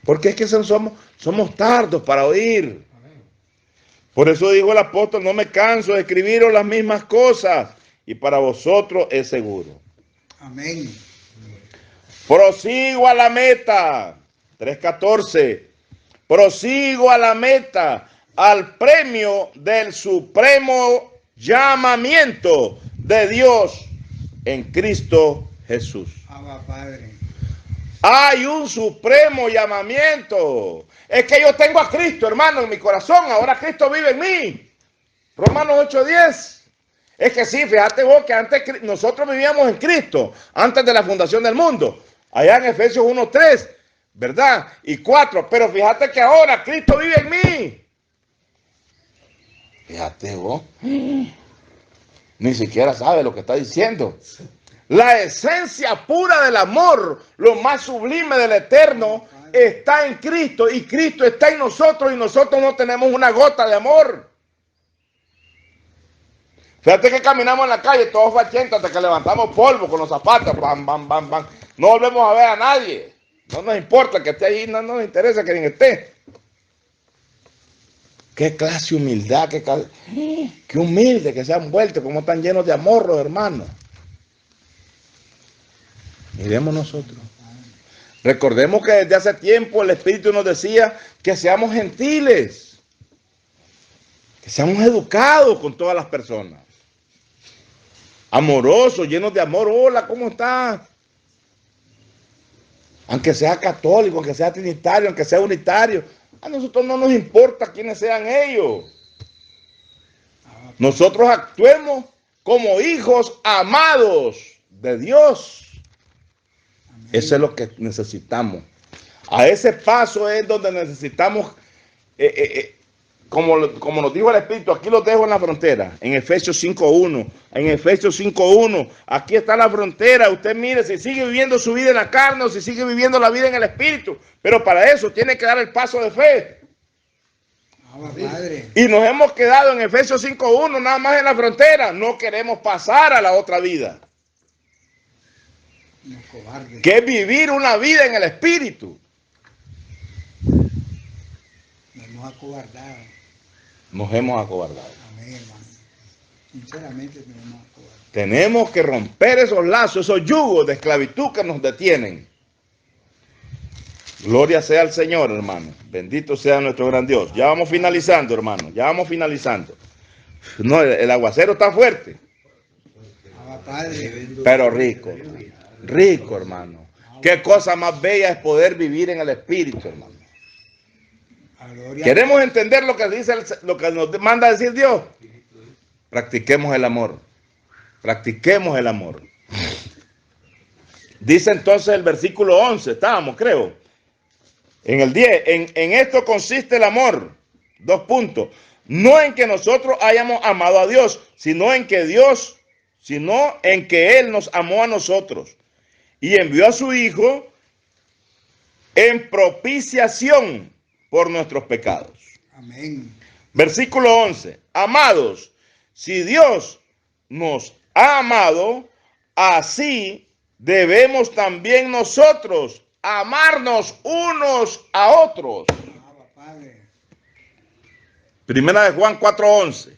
Speaker 1: porque es que somos tardos para oír. Por eso dijo el apóstol, no me canso de escribiros las mismas cosas, y para vosotros es seguro.
Speaker 2: Amén.
Speaker 1: Prosigo a la meta. 3:14. Prosigo a la meta, al premio del supremo llamamiento de Dios en Cristo Jesús.
Speaker 2: Padre.
Speaker 1: Hay un supremo llamamiento. Es que yo tengo a Cristo, hermano, en mi corazón. Ahora Cristo vive en mí. Romanos 8:10. Es que sí, fíjate vos que antes nosotros vivíamos en Cristo, antes de la fundación del mundo. Allá en Efesios 1:3, ¿verdad? Y 4. Pero fíjate que ahora Cristo vive en mí. Fíjate vos. Ni siquiera sabe lo que está diciendo. La esencia pura del amor, lo más sublime del eterno, está en Cristo y Cristo está en nosotros y nosotros no tenemos una gota de amor. Fíjate que caminamos en la calle todos fachientos hasta que levantamos polvo con los zapatos, bam, bam, bam, bam. No volvemos a ver a nadie. No nos importa que esté ahí, no nos interesa que quien esté. Qué clase de humildad, qué humilde que se han vuelto, como están llenos de amor los hermanos. Miremos nosotros. Recordemos que desde hace tiempo el Espíritu nos decía que seamos gentiles, que seamos educados con todas las personas, amorosos, llenos de amor. Hola, ¿cómo estás? Aunque sea católico, aunque sea trinitario, aunque sea unitario, a nosotros no nos importa quiénes sean ellos. Nosotros actuemos como hijos amados de Dios. Eso es lo que necesitamos. A ese paso es donde necesitamos, como nos dijo el Espíritu, aquí lo dejo en la frontera, en Efesios 5.1. En Efesios 5.1, aquí está la frontera. Usted mire si sigue viviendo su vida en la carne o si sigue viviendo la vida en el Espíritu. Pero para eso tiene que dar el paso de fe.
Speaker 2: Padre.
Speaker 1: Y nos hemos quedado en Efesios 5.1, nada más en la frontera. No queremos pasar a la otra vida,
Speaker 2: Los cobardes.
Speaker 1: que es vivir una vida en el Espíritu.
Speaker 2: Nos hemos acobardado.
Speaker 1: Nos hemos acobardado.
Speaker 2: Amén, hermano. Sinceramente nos hemos acobardado.
Speaker 1: Tenemos que romper esos lazos, esos yugos de esclavitud que nos detienen. Gloria sea al Señor, hermano. Bendito sea nuestro gran Dios. Ya vamos finalizando, hermano. Ya vamos finalizando. No, el aguacero está fuerte,
Speaker 2: Padre.
Speaker 1: pero rico. Rico, hermano. Qué cosa más bella es poder vivir en el Espíritu, hermano.
Speaker 2: Gloria.
Speaker 1: ¿Queremos entender lo que dice, lo que nos manda a decir Dios? Practiquemos el amor. Practiquemos el amor. Dice entonces el versículo 11, estábamos, creo. En el 10, en esto consiste el amor. 2 puntos. No en que nosotros hayamos amado a Dios, sino en que Él nos amó a nosotros y envió a su Hijo en propiciación por nuestros pecados.
Speaker 2: Amén.
Speaker 1: Versículo 11. Amados, si Dios nos ha amado, así debemos también nosotros amarnos unos a otros.
Speaker 2: Padre.
Speaker 1: Primera de Juan 4:11.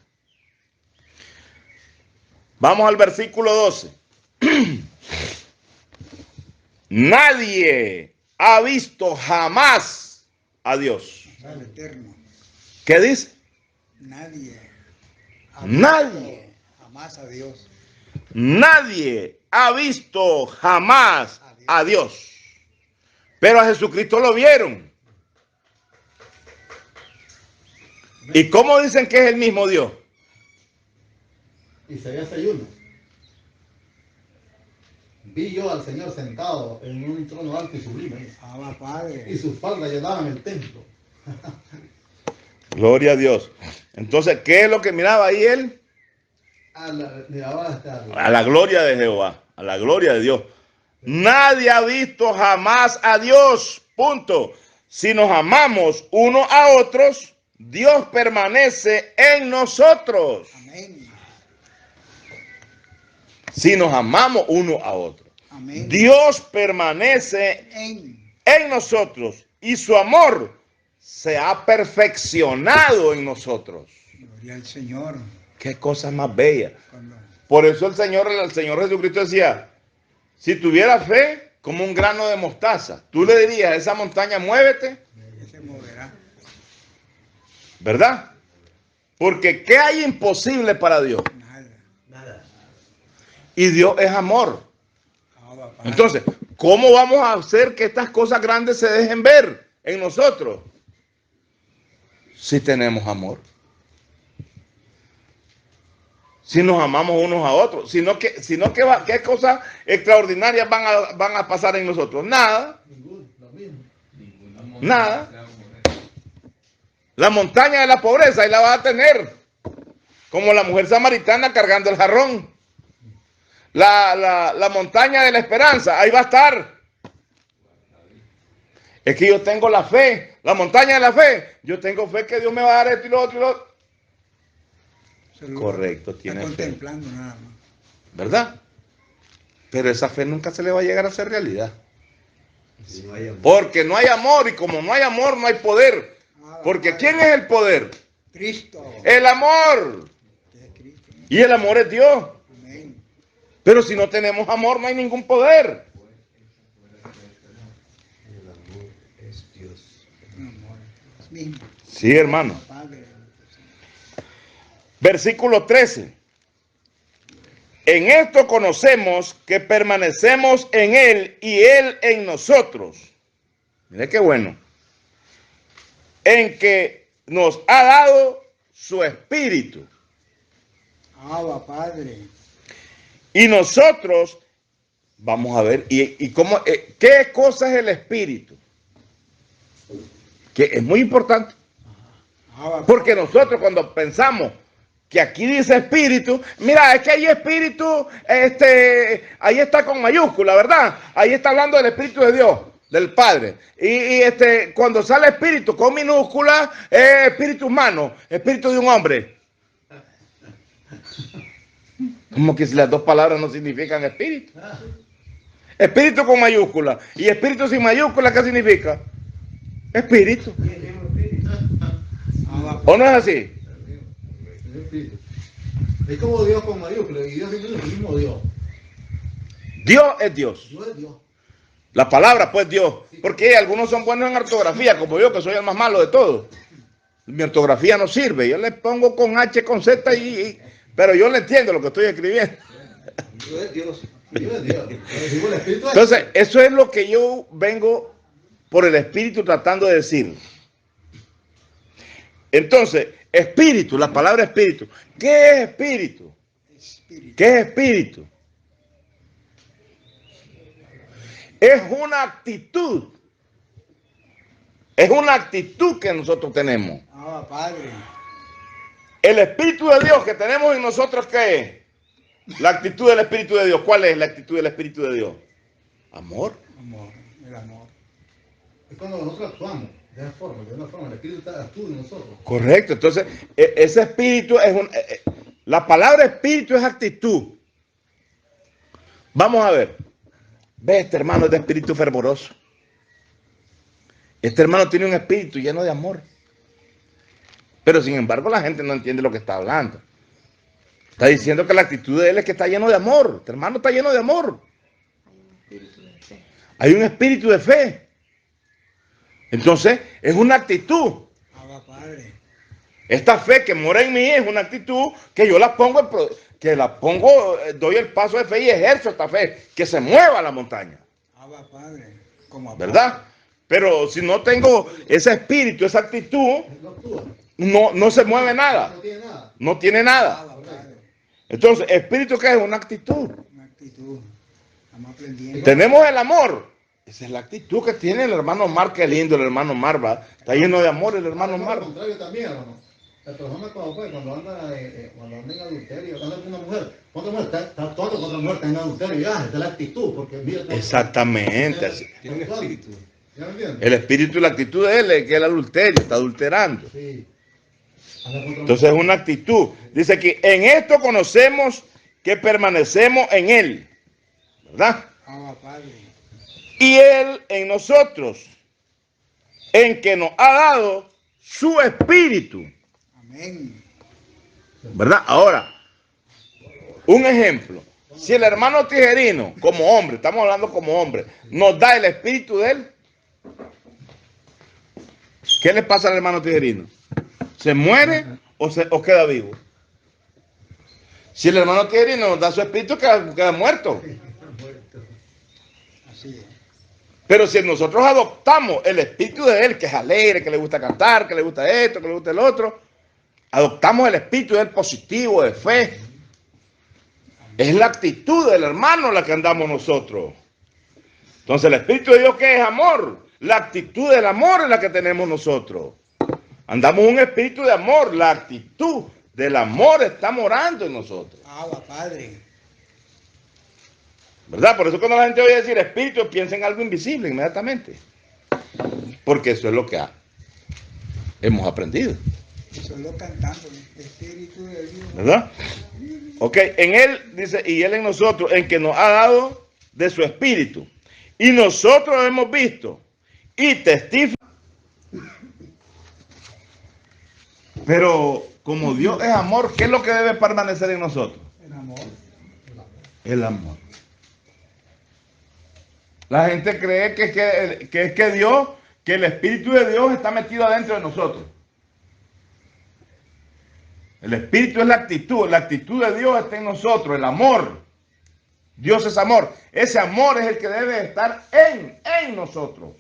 Speaker 1: Vamos al versículo 12. Nadie ha visto jamás a Dios.
Speaker 2: Padre eterno.
Speaker 1: ¿Qué dice?
Speaker 2: Nadie.
Speaker 1: Nadie.
Speaker 2: Jamás a Dios.
Speaker 1: Nadie ha visto jamás a Dios. Pero a Jesucristo lo vieron. ¿Y cómo dicen que es el mismo Dios?
Speaker 3: Isaías 6:1. Vi yo al Señor sentado en un trono alto y sublime,
Speaker 2: Padre.
Speaker 3: y sus faldas llenaban el templo.
Speaker 1: Gloria a Dios. Entonces, ¿qué es lo que miraba ahí él? A la gloria de Jehová, a la gloria de Dios. Nadie ha visto jamás a Dios. Punto. Si nos amamos unos a otros, Dios permanece en nosotros.
Speaker 2: Amén.
Speaker 1: Si nos amamos unos a otros,
Speaker 2: Amén.
Speaker 1: Dios permanece en nosotros y su amor se ha perfeccionado en nosotros.
Speaker 2: Gloria al Señor.
Speaker 1: Qué cosa más bella.
Speaker 2: Cuando
Speaker 1: Por eso el Señor Jesucristo decía, si tuviera fe como un grano de mostaza, tú le dirías a esa montaña, muévete,
Speaker 2: se moverá.
Speaker 1: ¿verdad? Porque ¿qué hay imposible para Dios?
Speaker 2: Nada.
Speaker 5: Nada.
Speaker 1: Y Dios es amor.
Speaker 2: Padre.
Speaker 1: Entonces, ¿cómo vamos a hacer que estas cosas grandes se dejen ver en nosotros? Si tenemos amor. Si nos amamos unos a otros. Sino que ¿qué cosas extraordinarias van a pasar en nosotros? Nada. Nada. La montaña de la pobreza, ahí la vas a tener. Como la mujer samaritana cargando el jarrón. La montaña de la esperanza, ahí va a estar. Es que yo tengo la fe, la montaña de la fe. Yo tengo fe que Dios me va a dar esto y lo otro y lo otro. Correcto, tiene
Speaker 2: está
Speaker 1: fe.
Speaker 2: contemplando nada más.
Speaker 1: ¿Verdad? Pero esa fe nunca se le va a llegar a ser realidad.
Speaker 5: Si no hay amor.
Speaker 1: Porque no hay amor, y como no hay amor, no hay poder. Porque ¿quién es el poder?
Speaker 2: Cristo.
Speaker 1: El amor.
Speaker 2: Que es Cristo.
Speaker 1: Y el amor es Dios.
Speaker 2: Amén.
Speaker 1: Pero si no tenemos amor, no hay ningún poder.
Speaker 5: El amor es Dios.
Speaker 2: Un amor. Es mismo.
Speaker 1: Sí, hermano.
Speaker 2: Padre.
Speaker 1: Versículo 13. En esto conocemos que permanecemos en Él y Él en nosotros. Mire qué bueno. En que nos ha dado su Espíritu.
Speaker 2: Padre.
Speaker 1: Y nosotros, vamos a ver, ¿y cómo, qué cosa es el Espíritu? que es muy importante. Porque nosotros cuando pensamos que aquí dice espíritu, mira, es que hay espíritu, ahí está con mayúscula, ¿verdad? Ahí está hablando del Espíritu de Dios, del Padre. Y cuando sale espíritu con minúscula, es espíritu humano, espíritu de un hombre. Como que si las dos palabras no significan espíritu. Espíritu con mayúscula y espíritu sin mayúscula, ¿qué significa? Espíritu. ¿O no es así?
Speaker 3: Es como Dios con mayúsculas, y Dios es el mismo Dios.
Speaker 1: Dios es Dios.
Speaker 3: Dios es Dios.
Speaker 1: La palabra, pues, Dios. Porque algunos son buenos en ortografía, como yo, que soy el más malo de todos. Mi ortografía no sirve. Yo le pongo con H, con Z, pero yo le entiendo lo que estoy escribiendo.
Speaker 4: Dios es Dios.
Speaker 3: Dios es Dios. El Espíritu es
Speaker 1: Entonces, eso es lo que yo vengo por el Espíritu tratando de decir. Entonces, espíritu, la palabra espíritu. ¿Qué es espíritu? ¿Qué es espíritu? Es una actitud. Es una actitud que nosotros tenemos.
Speaker 2: Padre.
Speaker 1: El Espíritu de Dios que tenemos en nosotros, ¿qué es? La actitud del Espíritu de Dios. ¿Cuál es la actitud del Espíritu de Dios? Amor.
Speaker 2: Amor, el amor.
Speaker 3: Es cuando nosotros actuamos de una forma, el Espíritu actúa en nosotros.
Speaker 1: Correcto. Entonces, ese espíritu es la palabra espíritu es actitud. Vamos a ver. Ve, este hermano es de espíritu fervoroso. Este hermano tiene un espíritu lleno de amor. Pero sin embargo la gente no entiende lo que está hablando. Está diciendo que la actitud de él es que está lleno de amor. Este hermano está lleno de amor. Hay un espíritu de fe. Entonces, es una actitud.
Speaker 2: Padre.
Speaker 1: Esta fe que mora en mí es una actitud que yo la pongo, doy el paso de fe y ejerzo esta fe, que se mueva la montaña.
Speaker 2: Padre. Como
Speaker 1: ¿Verdad? Pero si no tengo ese espíritu, esa actitud, no se mueve nada.
Speaker 3: No tiene nada.
Speaker 1: No tiene nada.
Speaker 2: Padre.
Speaker 1: Entonces, espíritu, ¿qué es? Una actitud.
Speaker 2: Una actitud. Estamos aprendiendo.
Speaker 1: Tenemos el amor. Esa es la actitud que tiene el hermano Mar. Qué lindo el hermano Mar, ¿va? Está lleno de amor el hermano Mar.
Speaker 3: Al contrario también, hermano. La persona cuando anda en adulterio, anda con una mujer, otra mujer está todo con otra mujer está en adulterio, ya, esa es la actitud, porque mira,
Speaker 1: Exactamente. Así.
Speaker 4: Tiene un espíritu.
Speaker 3: ¿Ya me entiendes?
Speaker 1: El espíritu y la actitud de él es que el adulterio, está adulterando.
Speaker 3: Sí. Anda con otra
Speaker 1: Entonces es una actitud. Dice que en esto conocemos que permanecemos en él. ¿Verdad?
Speaker 2: Padre.
Speaker 1: Y él en nosotros, en que nos ha dado su espíritu.
Speaker 2: Amén.
Speaker 1: ¿Verdad? Ahora, un ejemplo. Si el hermano Tijerino, como hombre, estamos hablando como hombre, nos da el espíritu de él, ¿qué le pasa al hermano Tijerino? ¿Se muere o queda vivo? Si el hermano Tijerino nos da su espíritu, queda muerto.
Speaker 2: Así es.
Speaker 1: Pero si nosotros adoptamos el espíritu de él, que es alegre, que le gusta cantar, que le gusta esto, que le gusta el otro, adoptamos el espíritu del positivo, de fe. Es la actitud del hermano la que andamos nosotros. Entonces el espíritu de Dios, ¿qué es? Amor. La actitud del amor es la que tenemos nosotros. Andamos un espíritu de amor. La actitud del amor está morando en nosotros.
Speaker 2: Padre.
Speaker 1: ¿Verdad? Por eso cuando la gente oye decir espíritu, piensa en algo invisible inmediatamente. Porque eso es lo que hemos aprendido.
Speaker 2: Solo cantando, el espíritu de Dios.
Speaker 1: ¿Verdad? Ok, en él, dice, y él en nosotros, en que nos ha dado de su espíritu. Y nosotros hemos visto y testificamos. Pero como Dios es amor, ¿qué es lo que debe permanecer en nosotros?
Speaker 2: El amor.
Speaker 1: El amor. La gente cree que es que Dios, que el Espíritu de Dios está metido adentro de nosotros. El Espíritu es la actitud de Dios está en nosotros, el amor. Dios es amor. Ese amor es el que debe estar en nosotros.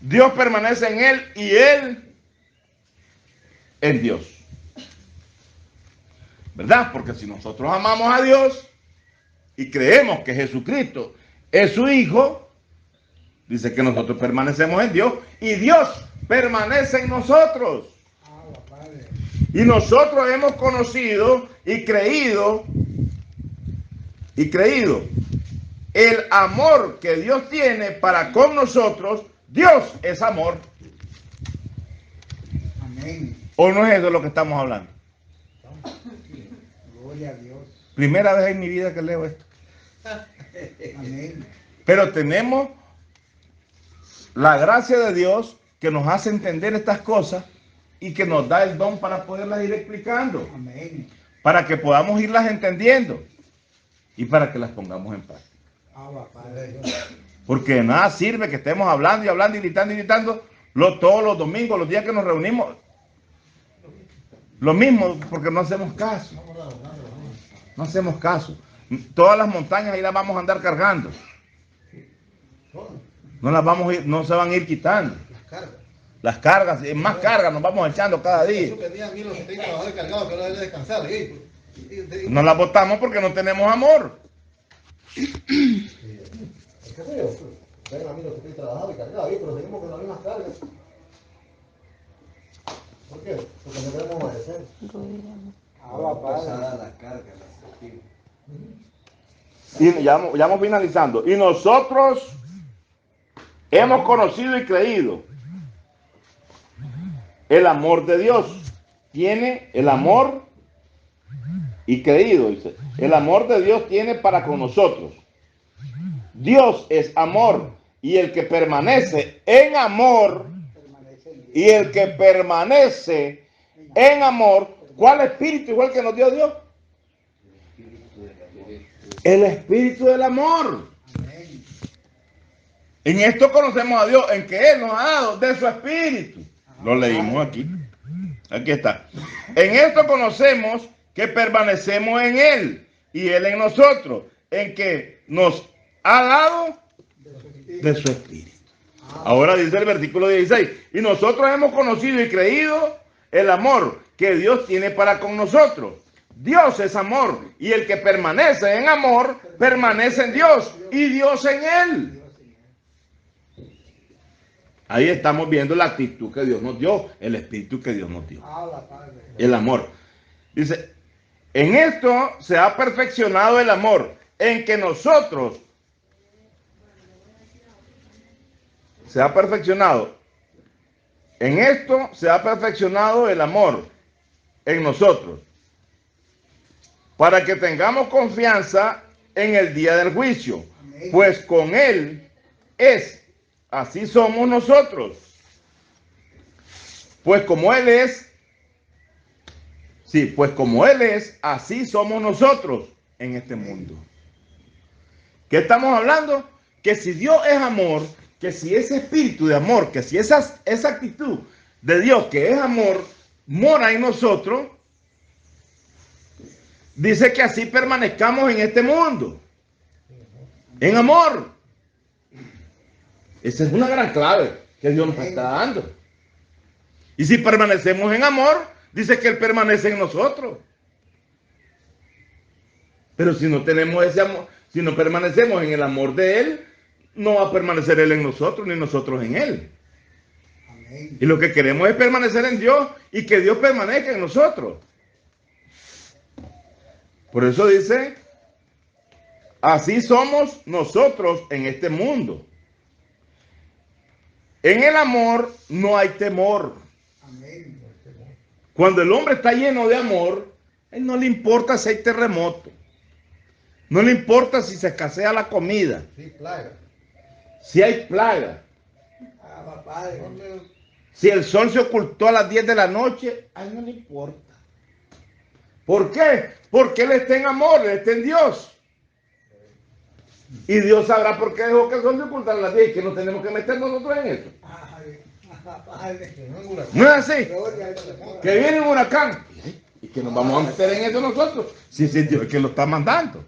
Speaker 1: Dios permanece en él y él en Dios. ¿Verdad? Porque si nosotros amamos a Dios y creemos que Jesucristo es su Hijo, Dice que nosotros permanecemos en Dios y Dios permanece en nosotros. Y nosotros hemos conocido y creído el amor que Dios tiene para con nosotros. Dios es amor.
Speaker 2: Amén.
Speaker 1: ¿O no es eso lo que estamos hablando?
Speaker 2: Gloria a Dios.
Speaker 1: Primera vez en mi vida que leo esto.
Speaker 2: Amén.
Speaker 1: Pero tenemos la gracia de Dios que nos hace entender estas cosas y que nos da el don para poderlas ir explicando,
Speaker 2: Amén.
Speaker 1: para que podamos irlas entendiendo y para que las pongamos en práctica.
Speaker 2: Abba, Padre.
Speaker 1: Porque de nada sirve que estemos hablando y hablando y gritando todos los domingos, los días que nos reunimos. Lo mismo, porque no hacemos caso. No hacemos caso. Todas las montañas ahí las vamos a andar cargando. No las vamos a ir, no se van a ir quitando. Las cargas, más cargas nos vamos echando cada día.
Speaker 3: Eso que digan, mira, los que tienen trabajadores cargados, que ahora deben descansar.
Speaker 1: No las botamos porque no tenemos amor.
Speaker 3: ¿Qué sé yo? Vengan a mí los que estoy trabajando y cargados, pero seguimos con las mismas cargas. ¿Por qué? Porque no queremos obedecer.
Speaker 2: Abba, Padre.
Speaker 5: Pesada la carga, la sentimos.
Speaker 1: Y ya vamos finalizando. Y nosotros hemos conocido y creído el amor de Dios. Tiene el amor y creído, dice. El amor de Dios tiene para con nosotros. Dios es amor y el que permanece en amor y el que permanece en amor, ¿cuál espíritu igual que nos dio Dios? El espíritu del amor. En esto conocemos a Dios, en que Él nos ha dado de su espíritu. Lo leímos aquí. Aquí está. En esto conocemos que permanecemos en Él y Él en nosotros, en que nos ha dado de su espíritu. Ahora dice el versículo 16, y nosotros hemos conocido y creído el amor que Dios tiene para con nosotros. Dios es amor, y el que permanece en amor, permanece en Dios, y Dios en él. Ahí estamos viendo la actitud que Dios nos dio, el espíritu que Dios nos dio. El amor. Dice, en esto se ha perfeccionado el amor, en que nosotros se ha perfeccionado. En esto se ha perfeccionado el amor en nosotros, para que tengamos confianza en el día del juicio. Amén. Pues con Él es, así somos nosotros. Pues como Él es, así somos nosotros en este mundo. ¿Qué estamos hablando? Que si Dios es amor, que si ese espíritu de amor, que si esa actitud de Dios que es amor, mora en nosotros, dice que así permanezcamos en este mundo, en amor. Esa es una gran clave que Dios nos está dando. Y si permanecemos en amor, dice que Él permanece en nosotros. Pero si no tenemos ese amor, si no permanecemos en el amor de Él, no va a permanecer Él en nosotros, ni nosotros en Él. Amén. Y lo que queremos es permanecer en Dios y que Dios permanezca en nosotros. Por eso dice, así somos nosotros en este mundo. En el amor no hay temor. Amén. Cuando el hombre está lleno de amor, a él no le importa si hay terremoto. No le importa si se escasea la comida.
Speaker 3: Sí, plaga.
Speaker 1: Si hay plaga. Si el sol se ocultó a las 10 de la noche, a él no le importa. ¿Por qué? Porque Él está en amor, Él está en Dios. Y Dios sabrá por qué dejó que el sol se ocultara a las 10 y que no tenemos que meter nosotros en eso. No es así. Que viene un huracán y que nos vamos a meter en eso nosotros. Si es Dios que lo está mandando.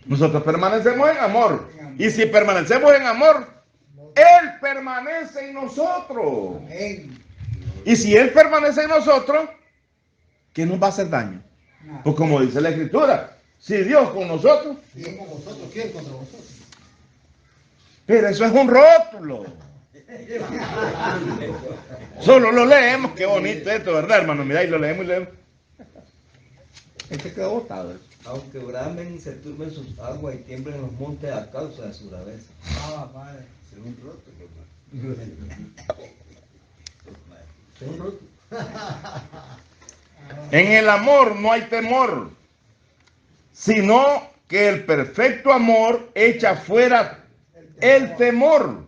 Speaker 1: Nosotros permanecemos en amor. Y si permanecemos en amor, Él permanece en nosotros. Y si Él permanece en nosotros, ¿qué nos va a hacer daño? Pues como dice la Escritura, si Dios con nosotros,
Speaker 3: ¿quién contra vosotros?
Speaker 1: Pero eso es un rótulo. Solo lo leemos, qué bonito esto, ¿verdad, hermano? Mira, y lo leemos y leemos. Este quedó botado.
Speaker 4: Aunque bramen, se turben sus aguas y tiemblen los montes a causa de su braveza.
Speaker 2: Ah, padre.
Speaker 5: Es un rótulo,
Speaker 4: Es un rótulo.
Speaker 1: En el amor no hay temor, sino que el perfecto amor echa fuera el temor,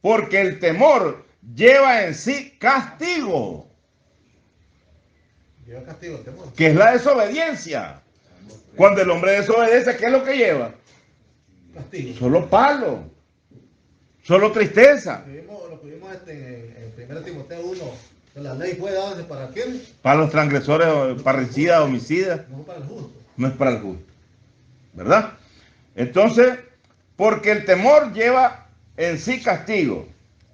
Speaker 1: porque el temor lleva en sí castigo,
Speaker 3: Lleva castigo, temor.
Speaker 1: que es la desobediencia. Cuando el hombre desobedece, ¿qué es lo que lleva?
Speaker 3: Castigo.
Speaker 1: Solo palo, solo tristeza.
Speaker 3: Lo que vimos en 1 Timoteo 1, que la ley fue dada para quién,
Speaker 1: Para los transgresores, parricidas, homicidas,
Speaker 3: no fue para el justo.
Speaker 1: no es para el justo, ¿verdad? Entonces, porque el temor lleva en sí castigo,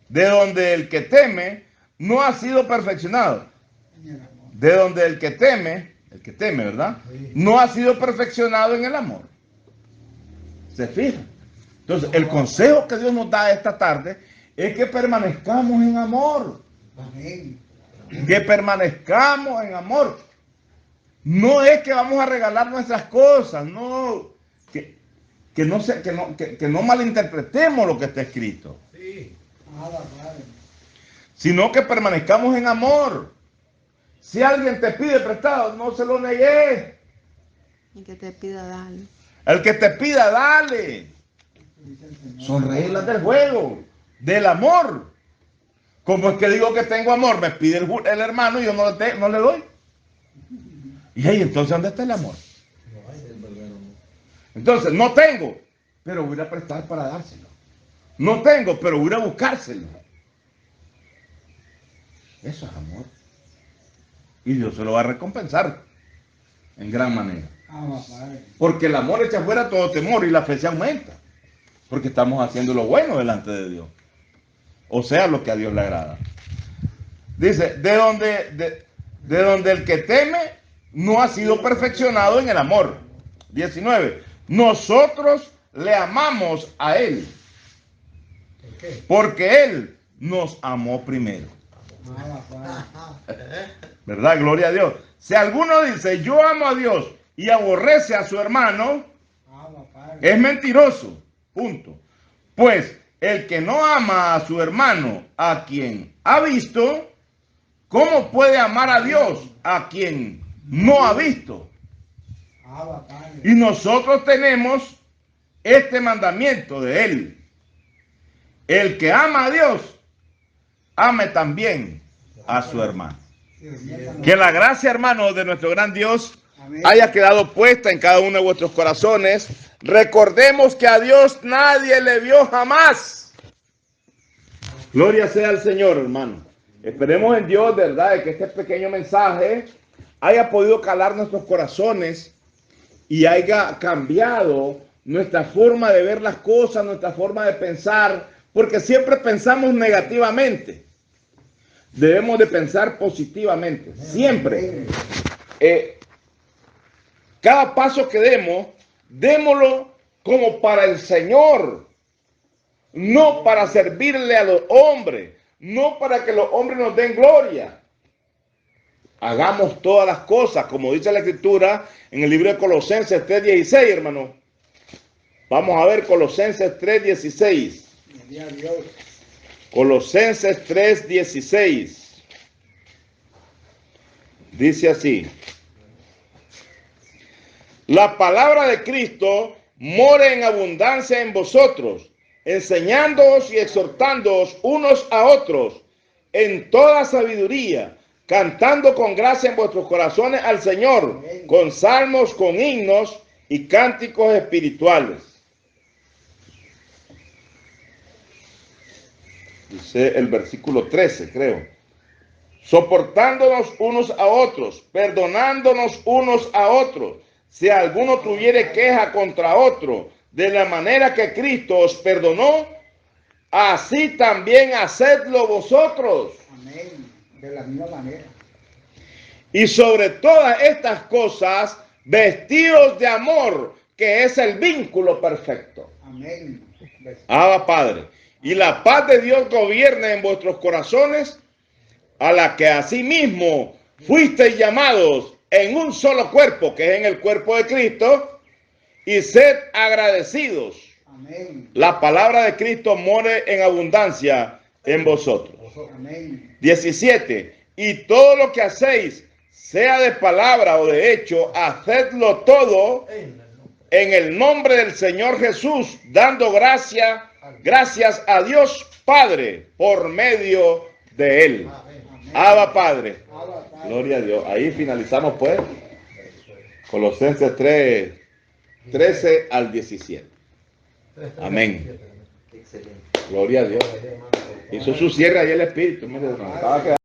Speaker 1: de donde el que teme no ha sido perfeccionado, de donde el que teme, ¿verdad? No ha sido perfeccionado en el amor. ¿Se fijan? Entonces, el consejo que Dios nos da esta tarde es que permanezcamos en amor.
Speaker 2: Amén.
Speaker 1: Que permanezcamos en amor. No es que vamos a regalar nuestras cosas, no. Que no malinterpretemos lo que está escrito.
Speaker 3: Sí.
Speaker 2: Ah, padre.
Speaker 1: Sino que permanezcamos en amor. Si alguien te pide prestado, no se lo negues.
Speaker 6: Y que te pida dale.
Speaker 1: El que te pida, dale. Son reglas del juego, del amor. Como es que digo que tengo amor, me pide el hermano y yo no le doy. Y ahí entonces, ¿dónde está el amor? Entonces, no tengo, pero voy a prestar para dárselo. No tengo, pero voy a buscárselo. Eso es amor. Y Dios se lo va a recompensar en gran manera.
Speaker 2: Ah, padre.
Speaker 1: Porque el amor echa fuera todo temor y la fe se aumenta. Porque estamos haciendo lo bueno delante de Dios. O sea, lo que a Dios le agrada. Dice, de donde el que teme no ha sido perfeccionado en el amor. 19. Nosotros le amamos a Él.
Speaker 3: ¿Por qué?
Speaker 1: Porque Él nos amó primero.
Speaker 2: Ah, padre.
Speaker 1: ¿Verdad? Gloria a Dios. Si alguno dice, yo amo a Dios y aborrece a su hermano,
Speaker 2: Ah, padre.
Speaker 1: es mentiroso. Punto. Pues el que no ama a su hermano, a quien ha visto, ¿cómo puede amar a Dios a quien no ha visto?
Speaker 2: Ah, padre.
Speaker 1: Y nosotros tenemos este mandamiento de Él. El que ama a Dios, ame también a su hermano. Que la gracia, hermano, de nuestro gran Dios
Speaker 2: Amén.
Speaker 1: haya quedado puesta en cada uno de vuestros corazones. Recordemos que a Dios nadie le vio jamás. Gloria sea al Señor, hermano. Esperemos en Dios, ¿verdad?, de que este pequeño mensaje haya podido calar nuestros corazones y haya cambiado nuestra forma de ver las cosas, nuestra forma de pensar, porque siempre pensamos negativamente. Debemos de pensar positivamente, siempre. Cada paso que demos, démoslo como para el Señor, no para servirle a los hombres, no para que los hombres nos den gloria. Hagamos todas las cosas, como dice la Escritura en el libro de Colosenses 3:16, hermano. Vamos a ver Colosenses 3:16.
Speaker 2: Gloria a Dios.
Speaker 1: Colosenses 3:16. Dice así: la palabra de Cristo mora en abundancia en vosotros, enseñándoos y exhortándoos unos a otros en toda sabiduría, cantando con gracia en vuestros corazones al Señor, con salmos, con himnos y cánticos espirituales. Dice el versículo 13, creo. Soportándonos unos a otros, perdonándonos unos a otros, si alguno tuviere queja contra otro, de la manera que Cristo os perdonó, así también hacedlo vosotros.
Speaker 2: Amén. De la misma manera.
Speaker 1: Y sobre todas estas cosas, vestidos de amor, que es el vínculo perfecto.
Speaker 2: Amén.
Speaker 1: Abba Padre. Y la paz de Dios gobierne en vuestros corazones, a la que asimismo fuisteis llamados en un solo cuerpo, que es en el cuerpo de Cristo, y sed agradecidos.
Speaker 2: Amén.
Speaker 1: La palabra de Cristo more en abundancia en vosotros.
Speaker 2: Amén.
Speaker 1: 17. Y todo lo que hacéis, sea de palabra o de hecho, hacedlo todo en el nombre del Señor Jesús, dando gracias a Dios Padre por medio de Él. Abba Padre.
Speaker 2: Abba, Padre.
Speaker 1: Gloria a Dios. Ahí finalizamos pues. Colosenses 3, 13 al 17. Amén.
Speaker 5: Excelente.
Speaker 1: Gloria a Dios. Hizo su cierre ahí el Espíritu. Mire, hermano, estaba quedando.